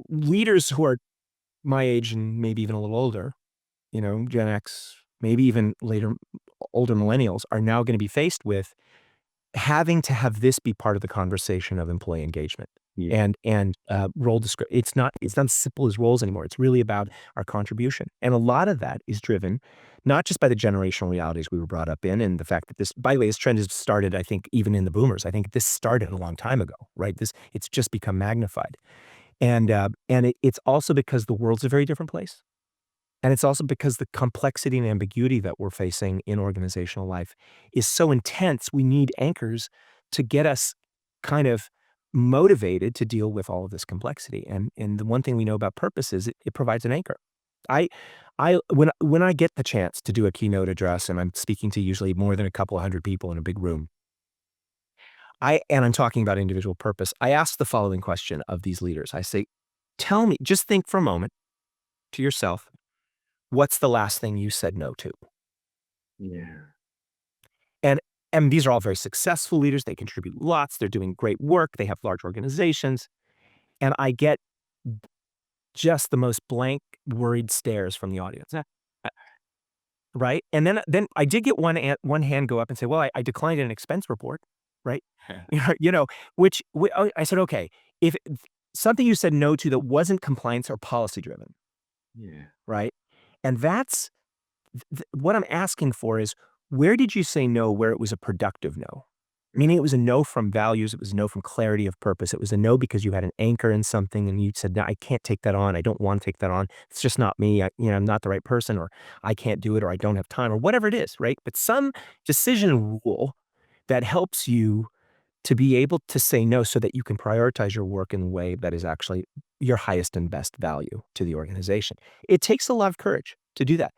leaders who are my age and maybe even a little older, Gen X, maybe even later, older millennials are now gonna be faced with having to have this be part of the conversation of employee engagement Yeah. and role description. It's not as simple as roles anymore. It's really about our contribution, and a lot of that is driven not just by the generational realities we were brought up in, and the fact that this. By the way, this trend has started, I think, even in the boomers. I think this started a long time ago, right? It's just become magnified, and it's also because the world's a very different place. And it's also because the complexity and ambiguity that we're facing in organizational life is so intense, we need anchors to get us kind of motivated to deal with all of this complexity. And the one thing we know about purpose is it provides an anchor. I when I get the chance to do a keynote address and I'm speaking to usually more than a couple of hundred people in a big room, I'm talking about individual purpose, I ask the following question of these leaders. I say, tell me, just think for a moment to yourself, what's the last thing you said no to? Yeah. And and these are all very successful leaders. They contribute lots. They're doing great work. They have large organizations. And I get just the most blank, worried stares from the audience. Right? And then I did get one hand go up and say, "Well, I declined an expense report." Right? You know, I said, "Okay, if something you said no to that wasn't compliance or policy driven." Yeah. Right? And that's what I'm asking for is where did you say no where it was a productive no? Meaning it was a no from values, it was a no from clarity of purpose. It was a no because you had an anchor in something and you said, "No, I can't take that on. I don't want to take that on. It's just not me. I'm not the right person, or I can't do it, or I don't have time," or whatever it is, right? But some decision rule that helps you to be able to say no so that you can prioritize your work in a way that is actually your highest and best value to the organization. It takes a lot of courage to do that.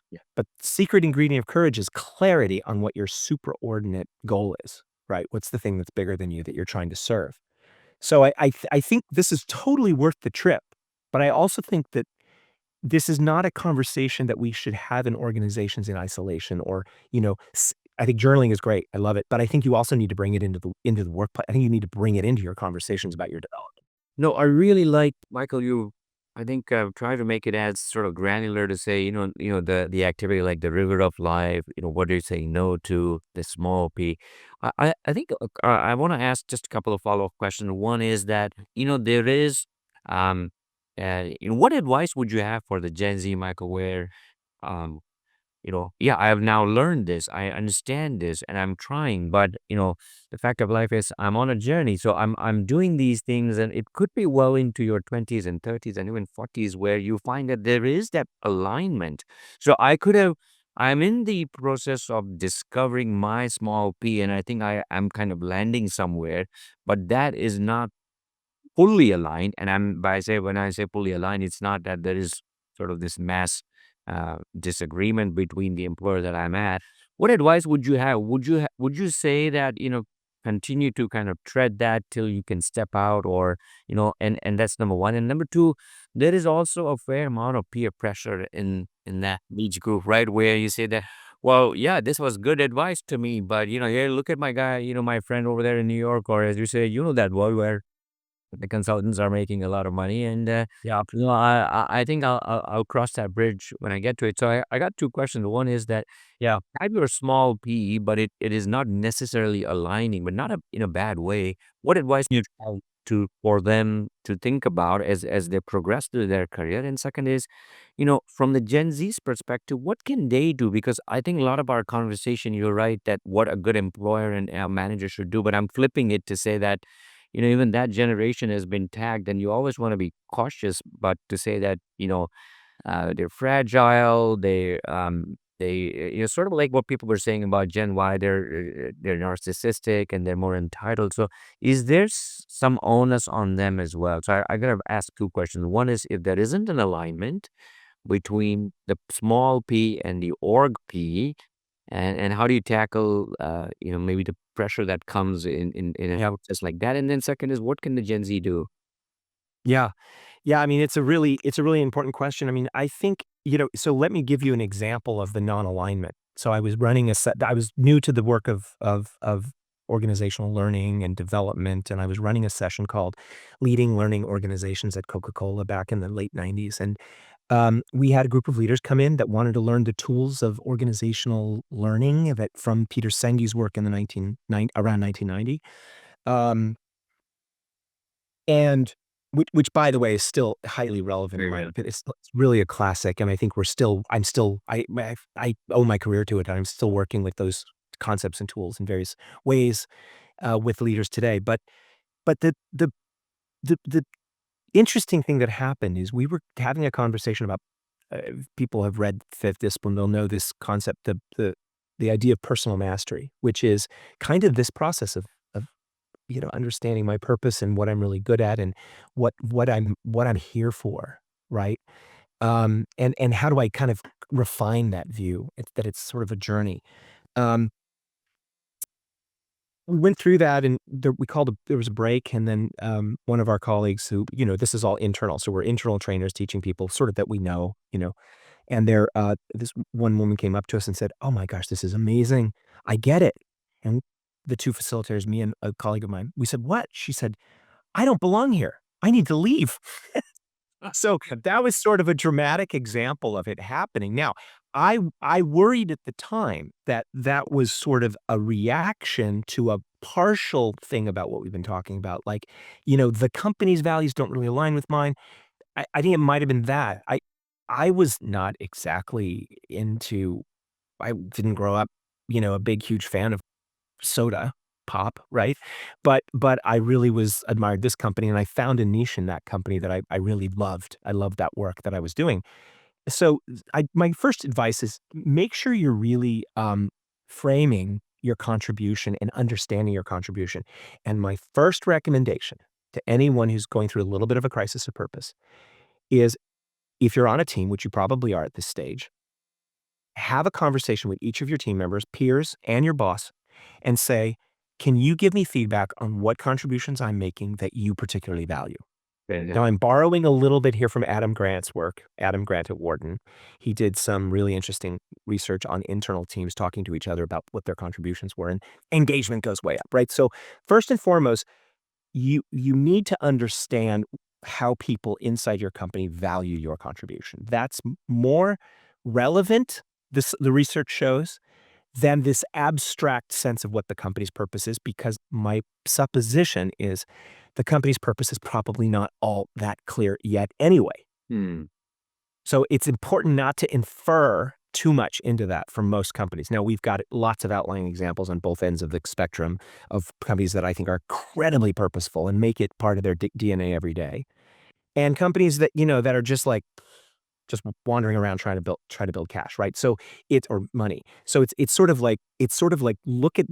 Yeah. But secret ingredient of courage is clarity on what your superordinate goal is, right? What's the thing that's bigger than you that you're trying to serve? So I think this is totally worth the trip, but I also think that this is not a conversation that we should have in organizations in isolation or, I think journaling is great. I love it, but I think you also need to bring it into the workplace. I think you need to bring it into your conversations about your development. No, I really like Michael. I think try to make it as sort of granular to say, the activity like the river of life. What are you saying no to? The small p. I think I want to ask just a couple of follow up questions. One is that there is, um, what advice would you have for the Gen Z, Michael? Where um yeah, I have now learned this, I understand this, and I'm trying, but the fact of life is I'm on a journey, so I'm doing these things, and it could be well into your 20s and 30s and even 40s where you find that there is that alignment. So I could have I'm in the process of discovering my small P, and I think I'm kind of landing somewhere, but that is not fully aligned. And when I say fully aligned, it's not that there is sort of this mass disagreement between the employer that I'm at. What advice would you have? Would you say that, continue to kind of tread that till you can step out, or, and that's number one. And number two, there is also a fair amount of peer pressure in that age group, right? Where you say that, well, yeah, this was good advice to me, but yeah, look at my guy, my friend over there in New York, or as you say, that well, where the consultants are making a lot of money, and yeah, I think I'll cross that bridge when I get to it. So I got two questions. One is that, yeah, have your small PE, but it is not necessarily aligning, but not in a bad way. What advice you have to for them to think about as they progress through their career? And second is, from the Gen Z's perspective, what can they do? Because I think a lot of our conversation, you're right, that what a good employer and a manager should do, but I'm flipping it to say that, even that generation has been tagged, and you always want to be cautious, but to say that, they're fragile, sort of like what people were saying about Gen Y, they're narcissistic and they're more entitled. So is there some onus on them as well? So I gotta ask two questions. One is, if there isn't an alignment between the small p and the org p, and how do you tackle, maybe the pressure that comes in a Yeah. process like that? And then second is, what can the Gen Z do? Yeah. Yeah, I mean, it's a really important question. I mean, I think, so let me give you an example of the non-alignment. So I was new to the work of organizational learning and development, and I was running a session called Leading Learning Organizations at Coca-Cola back in the late '90s. And we had a group of leaders come in that wanted to learn the tools of organizational learning that from Peter Senge's work in the around 1990. Um, and which, by the way, is still highly relevant in Very my well. opinion. It's really a classic, and I think I'm still I owe my career to it. I'm still working with those concepts and tools in various ways, with leaders today. But the interesting thing that happened is we were having a conversation about, people have read Fifth Discipline, they'll know this concept, the idea of personal mastery, which is kind of this process of understanding my purpose and what I'm really good at and what I'm here for, right? And how do I kind of refine that view? That it's sort of a journey. Um, we went through that, and there was a break, and then one of our colleagues who, this is all internal, so we're internal trainers teaching people sort of that we know. And this one woman came up to us and said, "Oh my gosh, this is amazing. I get it." And the two facilitators, me and a colleague of mine, we said, "What?" She said, "I don't belong here. I need to leave." So that was sort of a dramatic example of it happening. Now, I worried at the time that that was sort of a reaction to a partial thing about what we've been talking about. Like, the company's values don't really align with mine. I think it might have been that. I was not exactly into I didn't grow up, a big, huge fan of soda pop, right? But I really was admired this company, and I found a niche in that company that I really loved. I loved that work that I was doing. So I my first advice is make sure you're really, framing your contribution and understanding your contribution. And my first recommendation to anyone who's going through a little bit of a crisis of purpose is, if you're on a team, which you probably are at this stage, have a conversation with each of your team members, peers, and your boss, and say, "Can you give me feedback on what contributions I'm making that you particularly value?" Now, I'm borrowing a little bit here from Adam Grant's work, Adam Grant at Wharton. He did some really interesting research on internal teams talking to each other about what their contributions were, and engagement goes way up, right? So, first and foremost, you need to understand how people inside your company value your contribution. That's more relevant, the research shows, than this abstract sense of what the company's purpose is, because my supposition is the company's purpose is probably not all that clear yet anyway. Hmm. So it's important not to infer too much into that from most companies. Now, we've got lots of outlying examples on both ends of the spectrum of companies that I think are incredibly purposeful and make it part of their DNA every day. And companies that, that are just like just wandering around try to build cash, right? So it's or money. So it's sort of like look at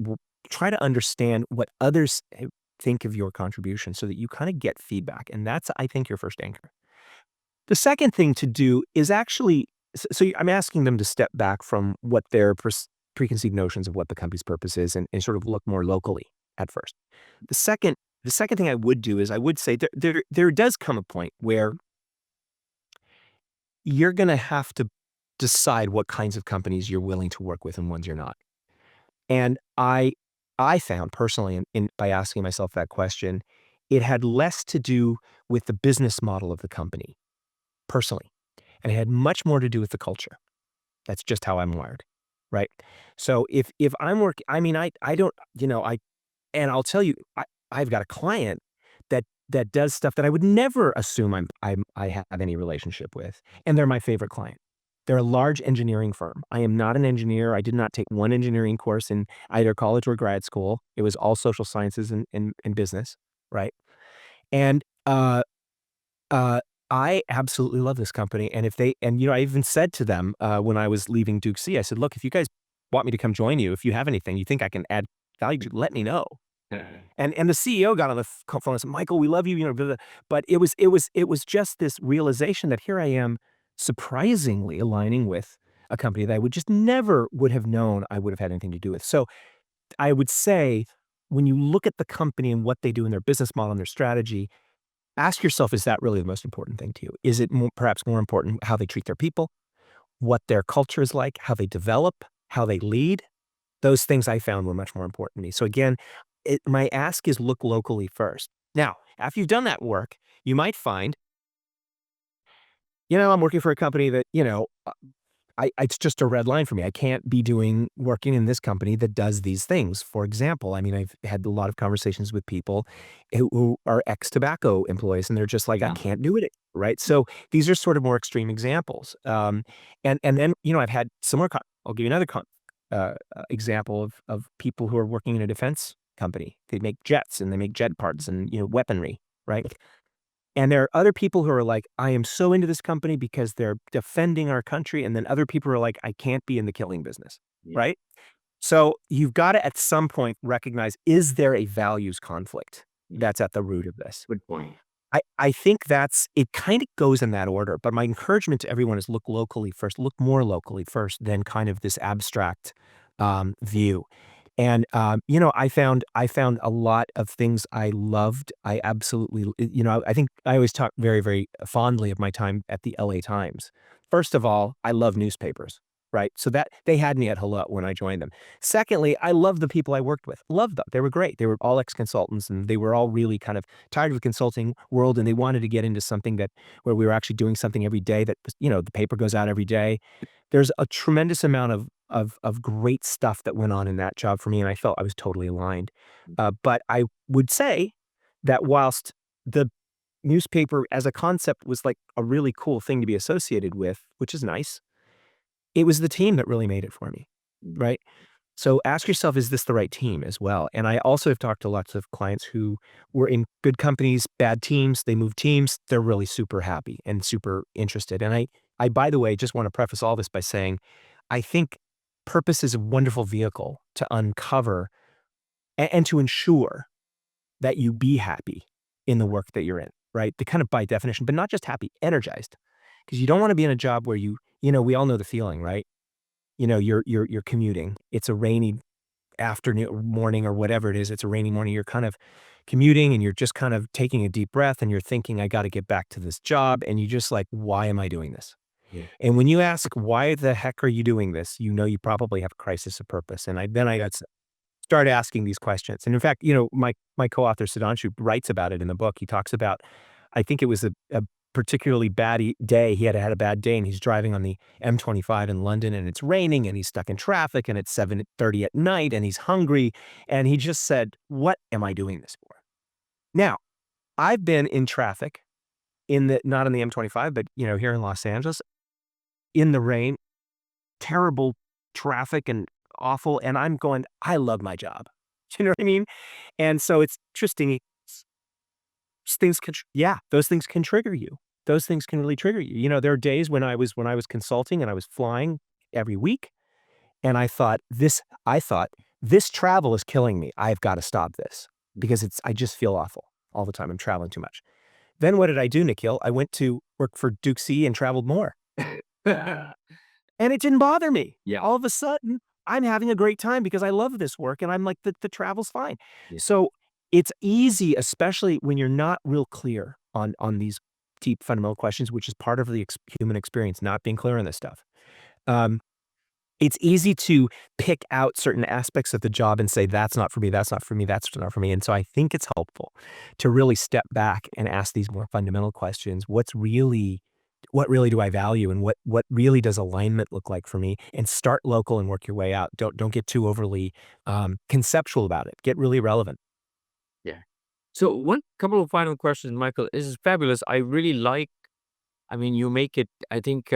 try to understand what others think of your contribution so that you kind of get feedback. And that's, I think, your first anchor. The second thing to do is actually, I'm asking them to step back from what their preconceived notions of what the company's purpose is and sort of look more locally at first. The second, the second thing I would do is I would say there does come a point where you're going to have to decide what kinds of companies you're willing to work with and ones you're not. And I found personally by asking myself that question, it had less to do with the business model of the company personally, and it had much more to do with the culture. That's just how I'm wired, right? So if I'm working, I mean, I don't, and I'll tell you, I've got a client that does stuff that I would never assume I have any relationship with, and they're my favorite client. They're a large engineering firm. I am not an engineer. I did not take one engineering course in either college or grad school. It was all social sciences and business, right? And uh, I absolutely love this company, and if they and, I even said to them, when I was leaving Duke C, I said, "Look, if you guys want me to come join you, if you have anything you think I can add value to, let me know." And the CEO got on the phone and said, "Michael, we love you, blah, blah." But it was just this realization that here I am surprisingly aligning with a company that I would just never would have known I would have had anything to do with. So I would say when you look at the company and what they do in their business model and their strategy, ask yourself, is that really the most important thing to you? Is it perhaps more important how they treat their people, what their culture is like, how they develop, how they lead? Those things I found were much more important to me. So again, my ask is look locally first. Now, after you've done that work, you might find, I'm working for a company that, it's just a red line for me. I can't be working in this company that does these things. For example, I mean, I've had a lot of conversations with people who are ex-tobacco employees, and they're just like, I can't do it, right? So these are sort of more extreme examples. And then, I've had similar, I'll give you another example of people who are working in a defense company. They make jets and they make jet parts and, weaponry, right? And there are other people who are like, I am so into this company because they're defending our country. And then other people are like, I can't be in the killing business. Yeah. Right. So you've got to at some point recognize, is there a values conflict that's at the root of this? Good point. I think it kind of goes in that order. But my encouragement to everyone is look locally first, look more locally first than kind of this abstract view. And, I found a lot of things I loved. I absolutely, I think I always talk very, very fondly of my time at the LA Times. First of all, I love newspapers, right? So that they had me at hello when I joined them. Secondly, I love the people I worked with. Loved them. They were great. They were all ex-consultants and they were all really kind of tired of the consulting world and they wanted to get into something where we were actually doing something every day that, the paper goes out every day. There's a tremendous amount of great stuff that went on in that job for me, and I felt I was totally aligned. But I would say that whilst the newspaper as a concept was like a really cool thing to be associated with, which is nice, it was the team that really made it for me, right? So ask yourself, is this the right team as well? And I also have talked to lots of clients who were in good companies, bad teams, they moved teams, they're really super happy and super interested. And I, by the way, just want to preface all this by saying, I think purpose is a wonderful vehicle to uncover and to ensure that you be happy in the work that you're in, right? The kind of by definition, but not just happy, energized. Because you don't want to be in a job where we all know the feeling, right? You're commuting. It's a rainy afternoon, morning, or whatever it is. It's a rainy morning. You're kind of commuting and you're just kind of taking a deep breath and you're thinking, I got to get back to this job. And you just like, why am I doing this? Yeah. And when you ask, why the heck are you doing this? You probably have a crisis of purpose. And I got to start asking these questions. And in fact, my co-author Sudhanshu writes about it in the book. He talks about, I think it was a particularly bad day. He had a bad day and he's driving on the M25 in London and it's raining and he's stuck in traffic and it's 7:30 at night and he's hungry. And he just said, what am I doing this for? Now, I've been in traffic not on the M25, but here in Los Angeles in the rain, terrible traffic and awful. And I'm going, I love my job. You know what I mean? And so it's interesting. Yeah, those things can trigger you. those things can really trigger you. You know, there are days when I was consulting and I was flying every week, and I thought, "This travel is killing me. I've gotta stop this because I just feel awful all the time. I'm traveling too much." Then what did I do, Nikhil? I went to work for Duke C and traveled more, and it didn't bother me. Yeah. All of a sudden, I'm having a great time because I love this work, and I'm like, "The travel's fine." Yeah. So, it's easy, especially when you're not real clear on these deep fundamental questions, which is part of the human experience, not being clear on this stuff. Um, it's easy to pick out certain aspects of the job and say, "That's not for me, that's not for me, that's not for me," and so I think it's helpful to really step back and ask these more fundamental questions. What really do I value, and what really does alignment look like for me? And start local and work your way out. Don't get too overly, conceptual about it. Get really relevant. Yeah. So one couple of final questions, Michael. This is fabulous. I really like, I mean, you make it, I think,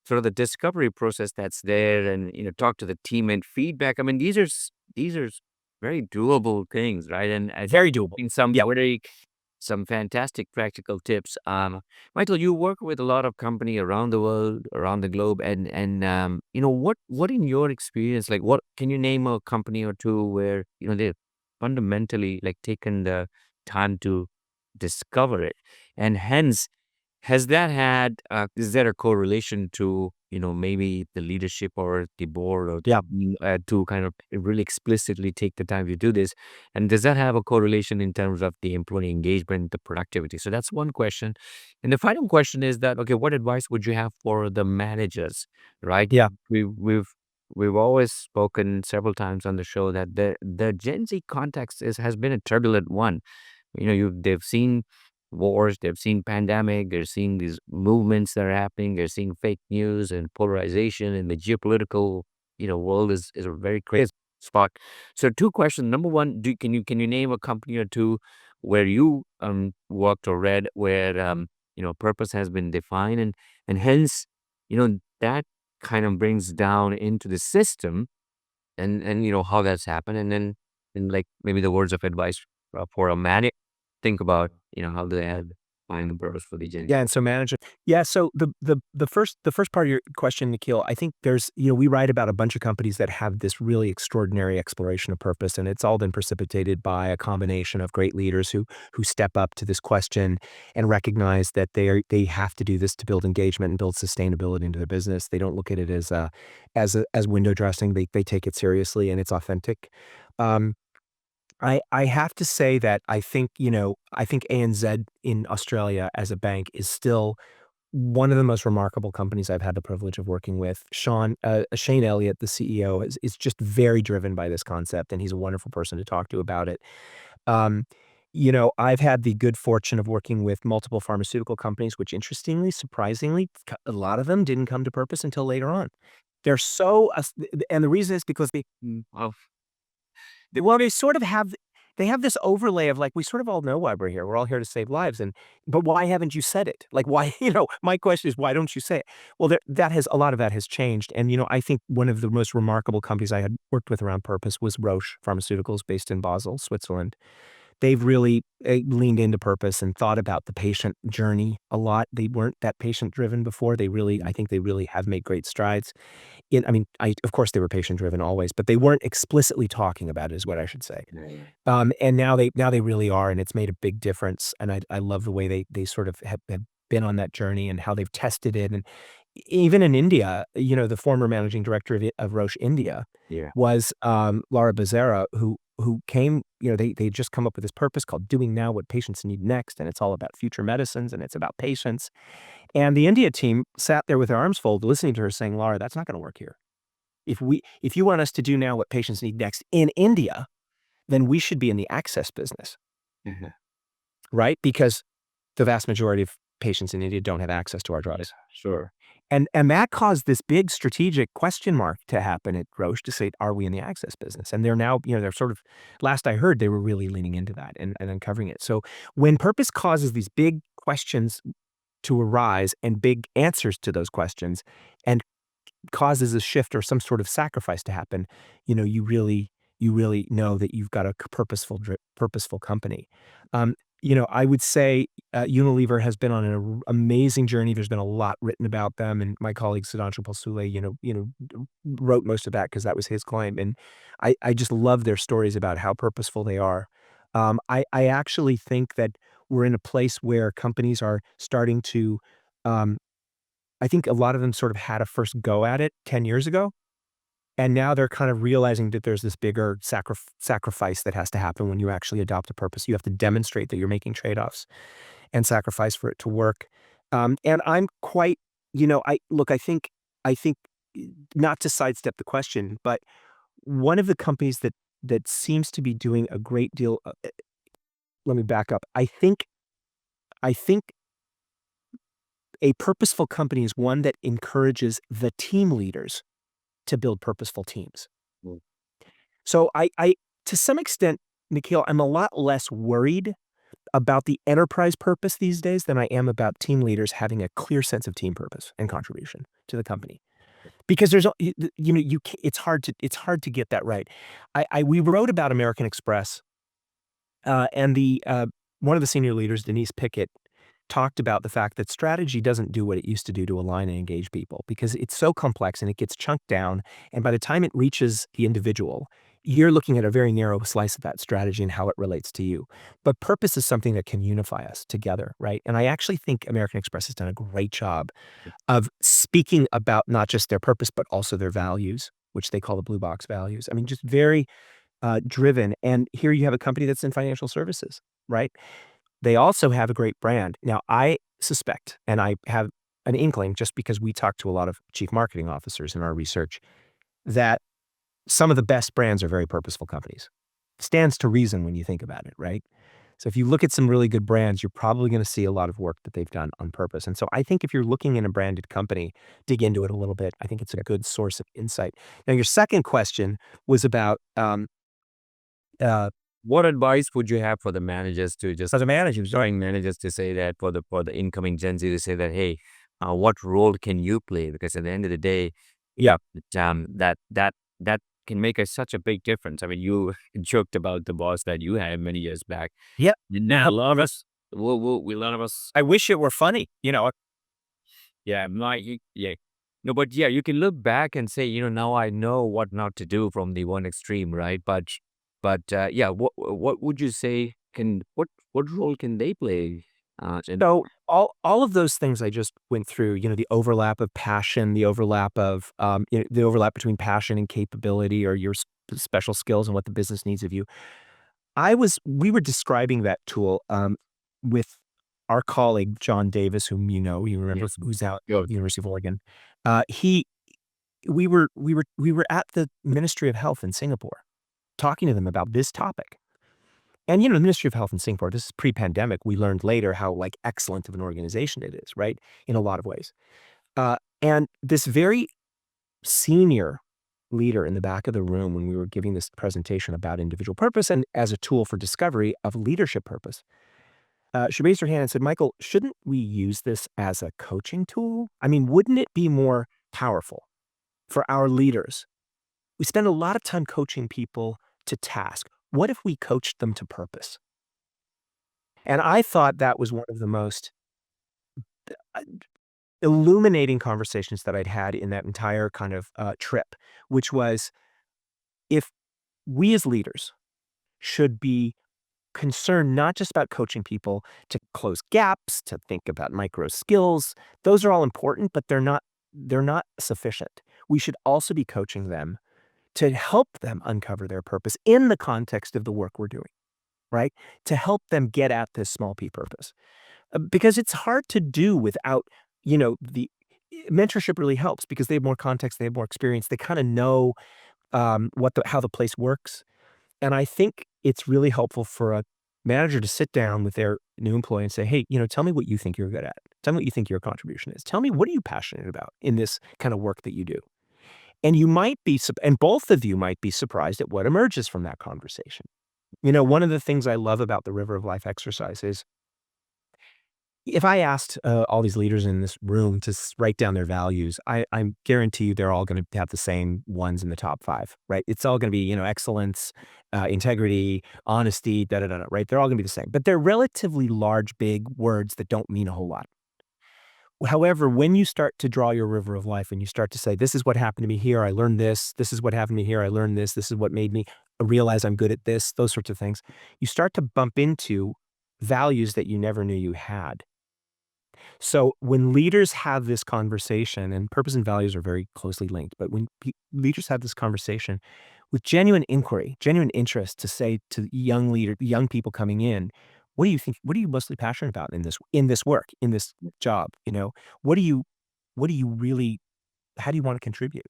sort of the discovery process that's there and, talk to the team and feedback. I mean, these are very doable things, right? And I think Very doable. in some Yep. some fantastic practical tips. Michael, you work with a lot of company around the world, around the globe, and what in your experience, like, what can you name a company or two where they've fundamentally like taken the time to discover it, and hence has that had is there a correlation to, maybe the leadership or the board or Yeah. to kind of really explicitly take the time to do this? And does that have a correlation in terms of the employee engagement, the productivity? So that's one question. And the final question is that, okay, what advice would you have for the managers, right? Yeah. We've always spoken several times on the show that the Gen Z context has been a turbulent one. They've seen wars, they've seen pandemic, they're seeing these movements that are happening, they're seeing fake news and polarization, and the geopolitical, world is a very crazy spot. So two questions. Number one, can you name a company or two where you worked or read where purpose has been defined, and hence, that kind of brings down into the system, and how that's happened, and then like maybe the words of advice for a man, think about how they had find the purpose for the Gen. Yeah, and so manage it. Yeah, so the first part of your question, Nikhil, I think we write about a bunch of companies that have this really extraordinary exploration of purpose, and it's all been precipitated by a combination of great leaders who step up to this question and recognize that they have to do this to build engagement and build sustainability into their business. They don't look at it as window dressing. They take it seriously and it's authentic. Um, I have to say that I think ANZ in Australia as a bank is still one of the most remarkable companies I've had the privilege of working with. Shane Elliott, the CEO, is just very driven by this concept, and he's a wonderful person to talk to about it. Um, I've had the good fortune of working with multiple pharmaceutical companies, which interestingly, surprisingly, a lot of them didn't come to purpose until later on. They're and the reason is because Well, they sort of have this overlay of, like, we sort of all know why we're here. We're all here to save lives, but why haven't you said it? Like, why my question is, why don't you say it? Well, a lot of that has changed, and, I think one of the most remarkable companies I had worked with around purpose was Roche Pharmaceuticals based in Basel, Switzerland. They've really, leaned into purpose and thought about the patient journey a lot. They weren't that patient driven before. I think they really have made great strides. I mean, of course, they were patient driven always, but they weren't explicitly talking about it is what I should say. yeah, And now they really are, and it's made a big difference, and I love the way they sort of have been on that journey and how they've tested it, and even in India, the former managing director of Roche India yeah, was, Laura Becerra, who came they'd just come up with this purpose called "Doing Now What Patients Need Next," and it's all about future medicines, and it's about patients, and the India team sat there with their arms folded listening to her saying, "Laura, that's not gonna work here. If you want us to do now what patients need next in India, then we should be in the access business, mhm, right? Because the vast majority of patients in India don't have access to our yeah, drugs." sure, And that caused this big strategic question mark to happen at Roche to say, "Are we in the access business?" And they're now, they're sort of last I heard, they were really leaning into that and uncovering it. So when purpose causes these big questions to arise and big answers to those questions and causes a shift or some sort of sacrifice to happen, you really know that you've got a purposeful company. I would say, Unilever has been on an amazing journey. There's been a lot written about them, and my colleague Sudhanshu Palsule, wrote most of that because that was his claim, and I just love their stories about how purposeful they are. I actually think that we're in a place where companies are starting to, um I think a lot of them sort of had a first go at it 10 years ago, and now they're kind of realizing that there's this bigger sacrifice that has to happen when you actually adopt a purpose. You have to demonstrate that you're making trade-offs and sacrifice for it to work. And I'm quite, I think not to sidestep the question, but one of the companies that seems to be doing a great deal. Let me back up. I think a purposeful company is one that encourages the team leaders to build purposeful teams. Mm. So to some extent, Nikhil, I'm a lot less worried about the enterprise purpose these days than I am about team leaders having a clear sense of team purpose and contribution to the company. Because there's, it's hard to get that right. We wrote about American Express, and one of the senior leaders, Denise Pickett, talked about the fact that strategy doesn't do what it used to do to align and engage people because it's so complex and it gets chunked down. And by the time it reaches the individual, you're looking at a very narrow slice of that strategy and how it relates to you. But purpose is something that can unify us together, right? And I actually think American Express has done a great job of speaking about not just their purpose, but also their values, which they call the blue box values. I mean, just very driven. And here you have a company that's in financial services, right? They also have a great brand. Now, I suspect, and I have an inkling just because we talk to a lot of chief marketing officers in our research, that some of the best brands are very purposeful companies. Stands to reason when you think about it, right? So if you look at some really good brands, you're probably going to see a lot of work that they've done on purpose. And so I think if you're looking in a branded company, dig into it a little bit. I think it's a good source of insight. Now, your second question was about uh, What advice would you have for the managers to just, for the managers, joining managers to say that for the incoming Gen Z to say that, hey, what role can you play? Because at the end of the day, yeah, that can make such a big difference. I mean, you joked about the boss that you had many years back. yeah. Now, a lot of us, we a lot of us, I wish it were funny. yeah, yeah. No, but yeah, you can look back and say, now I know what not to do from the one extreme, right? But yeah, what would you say what role can they play? In So all of those things I just went through, the overlap of passion, the overlap of the overlap between passion and capability, or your special skills and what the business needs of you. We were describing that tool with our colleague John Davis, whom you remember, yes, who's out go. at the University of Oregon. He we were at the Ministry of Health in Singapore talking to them about this topic. And, the Ministry of Health in Singapore, this is pre-pandemic, we learned later how, like, excellent of an organization it is, right, in a lot of ways. And this very senior leader in the back of the room when we were giving this presentation about individual purpose and as a tool for discovery of leadership purpose, she raised her hand and said, "Michael, shouldn't we use this as a coaching tool? I mean, wouldn't it be more powerful for our leaders? We spend a lot of time coaching people to task. What if we coached them to purpose?" And I thought that was one of the most uh, illuminating conversations that I'd had in that entire kind of trip, which was, if we as leaders should be concerned not just about coaching people to close gaps, to think about micro skills, those are all important, but they're not sufficient. We should also be coaching them to help them uncover their purpose in the context of the work we're doing, right? To help them get at this small p purpose. Because it's hard to do without, the mentorship really helps because they have more context, they have more experience, they kinda know, how the place works, and I think it's really helpful for a manager to sit down with their new employee and say, "Hey, tell me what you think you're good at. Tell me what you think your contribution is. Tell me, what are you passionate about in this kinda work that you do?" And you might be and both of you might be surprised at what emerges from that conversation. One of the things I love about the River of Life exercise is If I asked all these leaders in this room to write down their values, I guarantee you they're all going to have the same ones in the top five, right? It's all going to be, excellence, integrity, honesty, da da da, da, right? They're all going to be the same, but they're relatively large, big words that don't mean a whole lot. However, when you start to draw your river of life and you start to say, this is what happened to me here, I learned this. This is what happened to me here, I learned this. This is what made me realize I'm good at this, those sorts of things. You start to bump into values that you never knew you had. So when leaders have this conversation, and purpose and values are very closely linked, but when leaders have this conversation with genuine inquiry, genuine interest to say to young people coming in, what do you think? What are you mostly passionate about in this work, in this job? What do you what do you really? How do you want to contribute?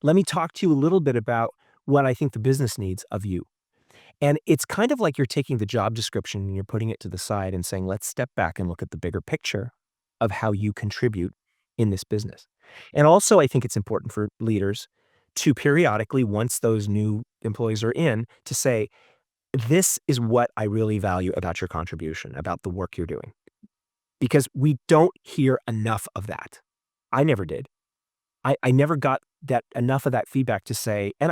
Let me talk to you a little bit about what I think the business needs of you. And it's kind of like you're taking the job description and you're putting it to the side and saying, let's step back and look at the bigger picture of how you contribute in this business. And also, I think it's important for leaders to periodically, once those new employees are in, to say, this is what I really value about your contribution, about the work you're doing. Because we don't hear enough of that. I never did. I never got that enough of that feedback to say, and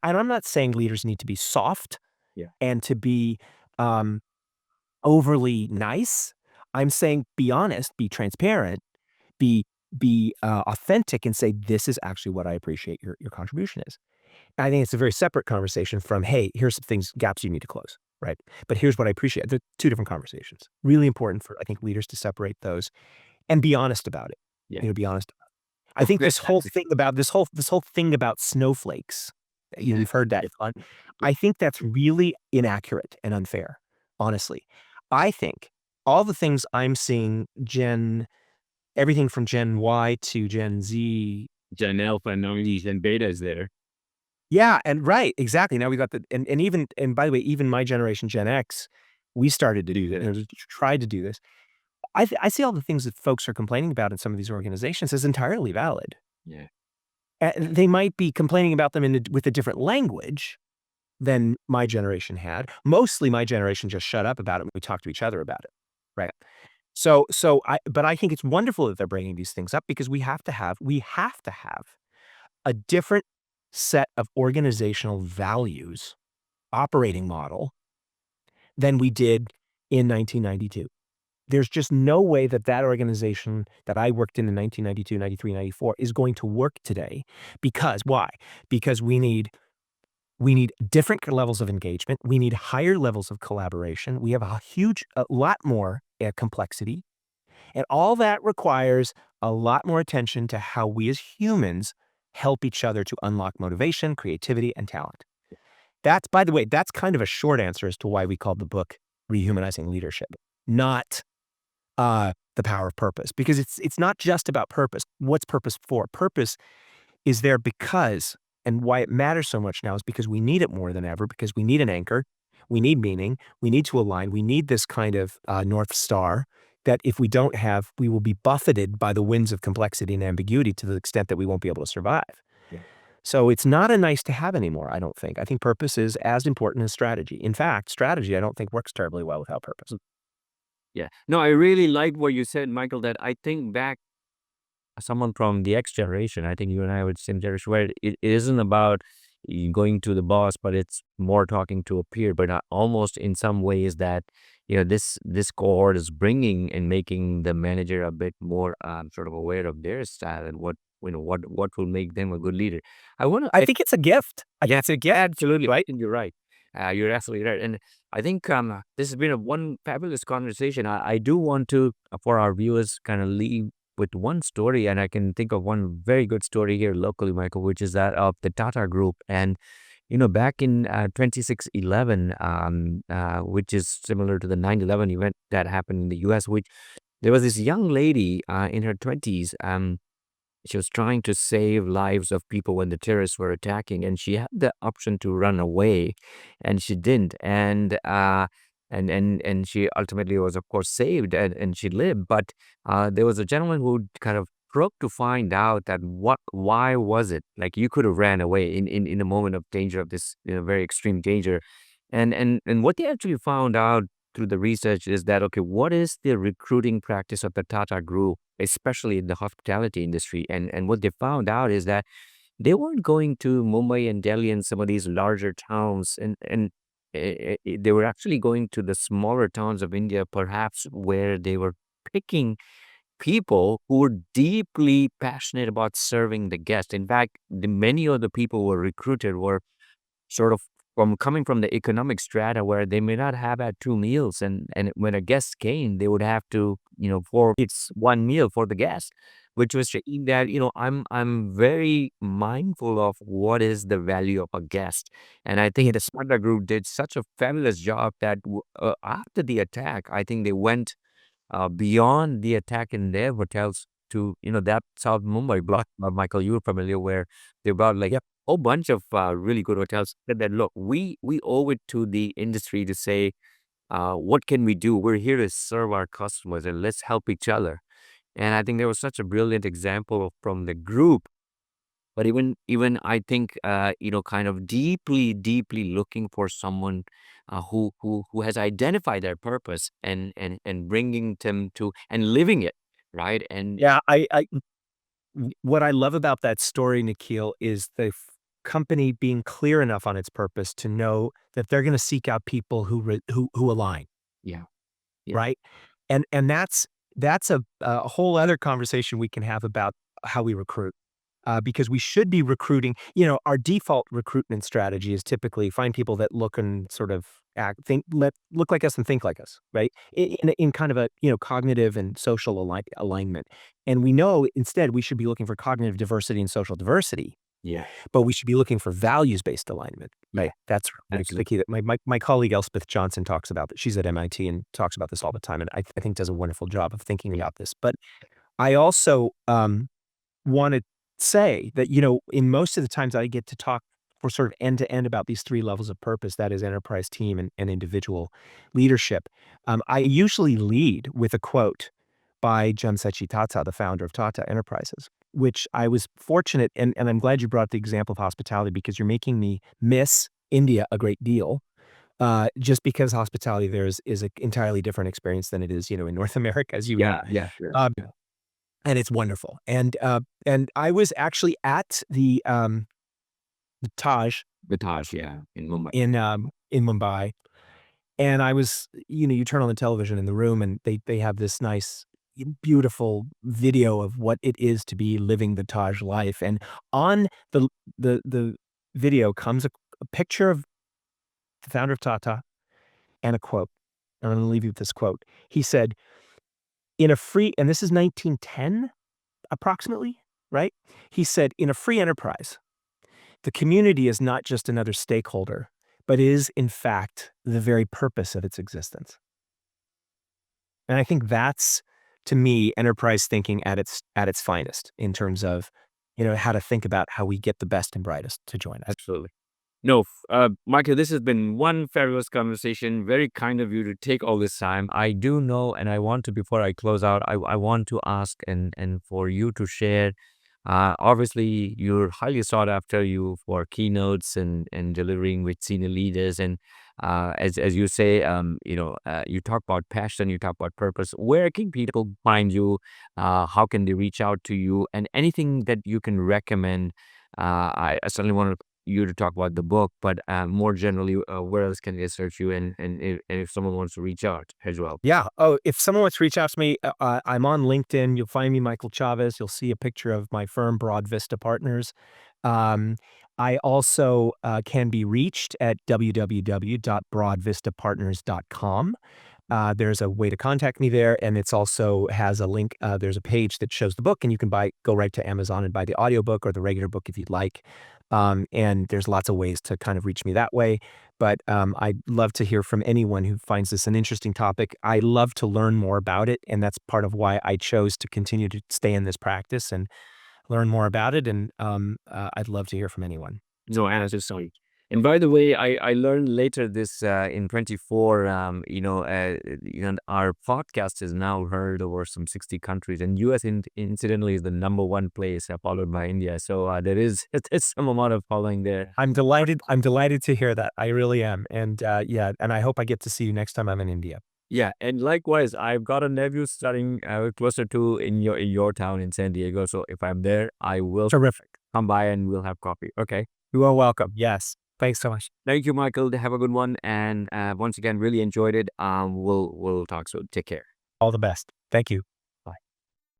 I'm not saying leaders need to be soft and to be um, overly nice. I'm saying be honest, be transparent, be authentic, and say this is actually what I appreciate your contribution is. I think it's a very separate conversation from, hey, here's some things gaps you need to close, right? But here's what I appreciate. They're two different conversations. Really important for I think leaders to separate those and be honest about it. Yeah. Be honest. I think Okay. this whole thing about this whole thing about snowflakes, you've heard that one. I think that's really inaccurate and unfair, honestly. I think all the things I'm seeing everything from Gen Y to Gen Z. Gen Alpha and now Gen Beta is there. Yeah, and right, exactly. Now we got and even and by the way, even my generation, Gen X, we started to do this, or tried to do this. I see all the things that folks are complaining about in some of these organizations as entirely valid. Yeah. They might be complaining about them with a different language than my generation had. Mostly my generation just shut up about it and we talked to each other about it, right? But I think it's wonderful that they're bringing these things up because we have to have a different set of organizational values, operating model than we did in 1992. There's just no way that that organization that I worked in 1992, 93, 94 is going to work today. Because why? Because we need different levels of engagement. We need higher levels of collaboration. We have a lot more complexity. And all that requires a lot more attention to how we as humans help each other to unlock motivation, creativity, and talent. That's, by the way, that's kind of a short answer as to why we called the book Rehumanizing Leadership, not the power of purpose, because it's not just about purpose. What's purpose for? Purpose is there because, and why it matters so much now is because we need it more than ever, because we need an anchor, we need meaning, we need to align, we need this kind of North Star that if we don't have, we will be buffeted by the winds of complexity and ambiguity to the extent that we won't be able to survive. Yeah. So it's not a nice to have anymore, I don't think. I think purpose is as important as strategy. In fact, strategy I don't think works terribly well without purpose. Yeah. No, I really like what you said, Michael, that I think back someone from the X generation, I think you and I were the same generation, where it isn't about you going to the boss, but it's more talking to a peer, but almost in some ways that, this cohort is bringing and making the manager a bit more sort of aware of their style and what will make them a good leader. I want I to, think it's a gift. I think yeah, it's a gift, absolutely. right? You're right. You're absolutely right. And I think this has been one fabulous conversation. I do want to, for our viewers, kind of leave with one story. And I can think of one very good story here locally, Michael, which is that of the Tata Group. And, back in 2611, which is similar to the 9/11 event that happened in the US, which there was this young lady in her 20s. She was trying to save lives of people when the terrorists were attacking, and she had the option to run away, and she didn't. And she ultimately was, of course, saved, and she lived. But there was a gentleman who kind of probed to find out that why was it like you could have ran away in a moment of danger, of this very extreme danger, and what they actually found out. through the research is that, okay, what is the recruiting practice of the Tata Group, especially in the hospitality industry? And what they found out is that they weren't going to Mumbai and Delhi and some of these larger towns, and they were actually going to the smaller towns of India, perhaps where they were picking people who were deeply passionate about serving the guest. In fact, many of the people who were recruited were sort of from coming from the economic strata where they may not have had two meals, and when a guest came, they would have to, for it's one meal for the guest, which was showing that, I'm very mindful of what is the value of a guest. And I think the Sparta Group did such a fabulous job that after the attack, I think they went beyond the attack in their hotels to, that South Mumbai block, Michael, you were familiar, where they brought like a Yep. whole bunch of really good hotels. Said that, look, we owe it to the industry to say, what can we do? We're here to serve our customers and let's help each other. And I think there was such a brilliant example from the group. But even I think, kind of deeply looking for someone who has identified their purpose and bringing them to and living it, right? And Yeah, what I love about that story, Nikhil, is the company being clear enough on its purpose to know that they're gonna seek out people who align, yeah, yeah, right? And that's a whole other conversation we can have about how we recruit. Because we should be recruiting, our default recruitment strategy is typically find people that look and sort of look like us and think like us, right? In kind of a, cognitive and social alignment. And we know instead we should be looking for cognitive diversity and social diversity, yeah, but we should be looking for values-based alignment, yeah, right? That's the absolutely. key that my colleague Elspeth Johnson talks about that. She's at MIT and talks about this all the time, and I think does a wonderful job of thinking Yeah, about this. But I also, want to say that, in most of the times I get to talk for sort of end to end about these three levels of purpose, that is enterprise, team, and individual leadership. I usually lead with a quote by Jamsetji Tata, the founder of Tata Enterprises, which I was fortunate, and I'm glad you brought the example of hospitality because you're making me miss India a great deal. Just because hospitality there is an entirely different experience than it is, in North America, as you know. yeah, yeah, yeah, Um, yeah. and it's wonderful. And I was actually at the Taj The Taj, yeah, in Mumbai. in Mumbai, and I was you turn on the television in the room, and they have this nice, beautiful video of what it is to be living the Taj life, and on the video comes a picture of the founder of Tata and a quote, and I'm gonna leave you with this quote. He said, "In a free" and this is 1910 approximately, right? He said, "In a free enterprise, the community is not just another stakeholder, but is, in fact, the very purpose of its existence." And I think that's, to me, enterprise thinking at its finest in terms of, how to think about how we get the best and brightest to join us. Absolutely. No, Michael, this has been one fabulous conversation. Very kind of you to take all this time. I do know, and I want to, before I close out, I want to ask and for you to share. Obviously, you're highly sought after you for keynotes and delivering with senior leaders. And as you say, you talk about passion, you talk about purpose. Where can people find you? How can they reach out to you? And anything that you can recommend. I certainly want you to talk about the book, but more generally, where else can they search you? And if someone wants to reach out as well. Yeah. Oh, if someone wants to reach out to me, I'm on LinkedIn. You'll find me Michael Chavez. You'll see a picture of my firm, Broad Vista Partners. Um, I also can be reached at www.broadvistapartners.com. There's a way to contact me there, and it's also has a link. There's a page that shows the book, and you can go right to Amazon and buy the audiobook or the regular book if you'd like. And there's lots of ways to kind of reach me that way. But I'd love to hear from anyone who finds this an interesting topic. I love to learn more about it, and that's part of why I chose to continue to stay in this practice and learn more about it. And I'd love to hear from anyone. No, Anna, just sorry. And by the way, I learned later this in 24, our podcast is now heard over some 60 countries, and US incidentally is the number one place, followed by India. So there is there's some amount of following there. I'm delighted to hear that. I really am. And, yeah, and I hope I get to see you next time I'm in India. Yeah, and likewise, I've got a nephew studying closer to in your town in San Diego. So if I'm there, I will Terrific. come by and we'll have coffee. Okay. You are welcome. Yes. Thanks so much. Thank you, Michael. Have a good one. And once again, really enjoyed it. We'll talk soon. Take care. All the best. Thank you.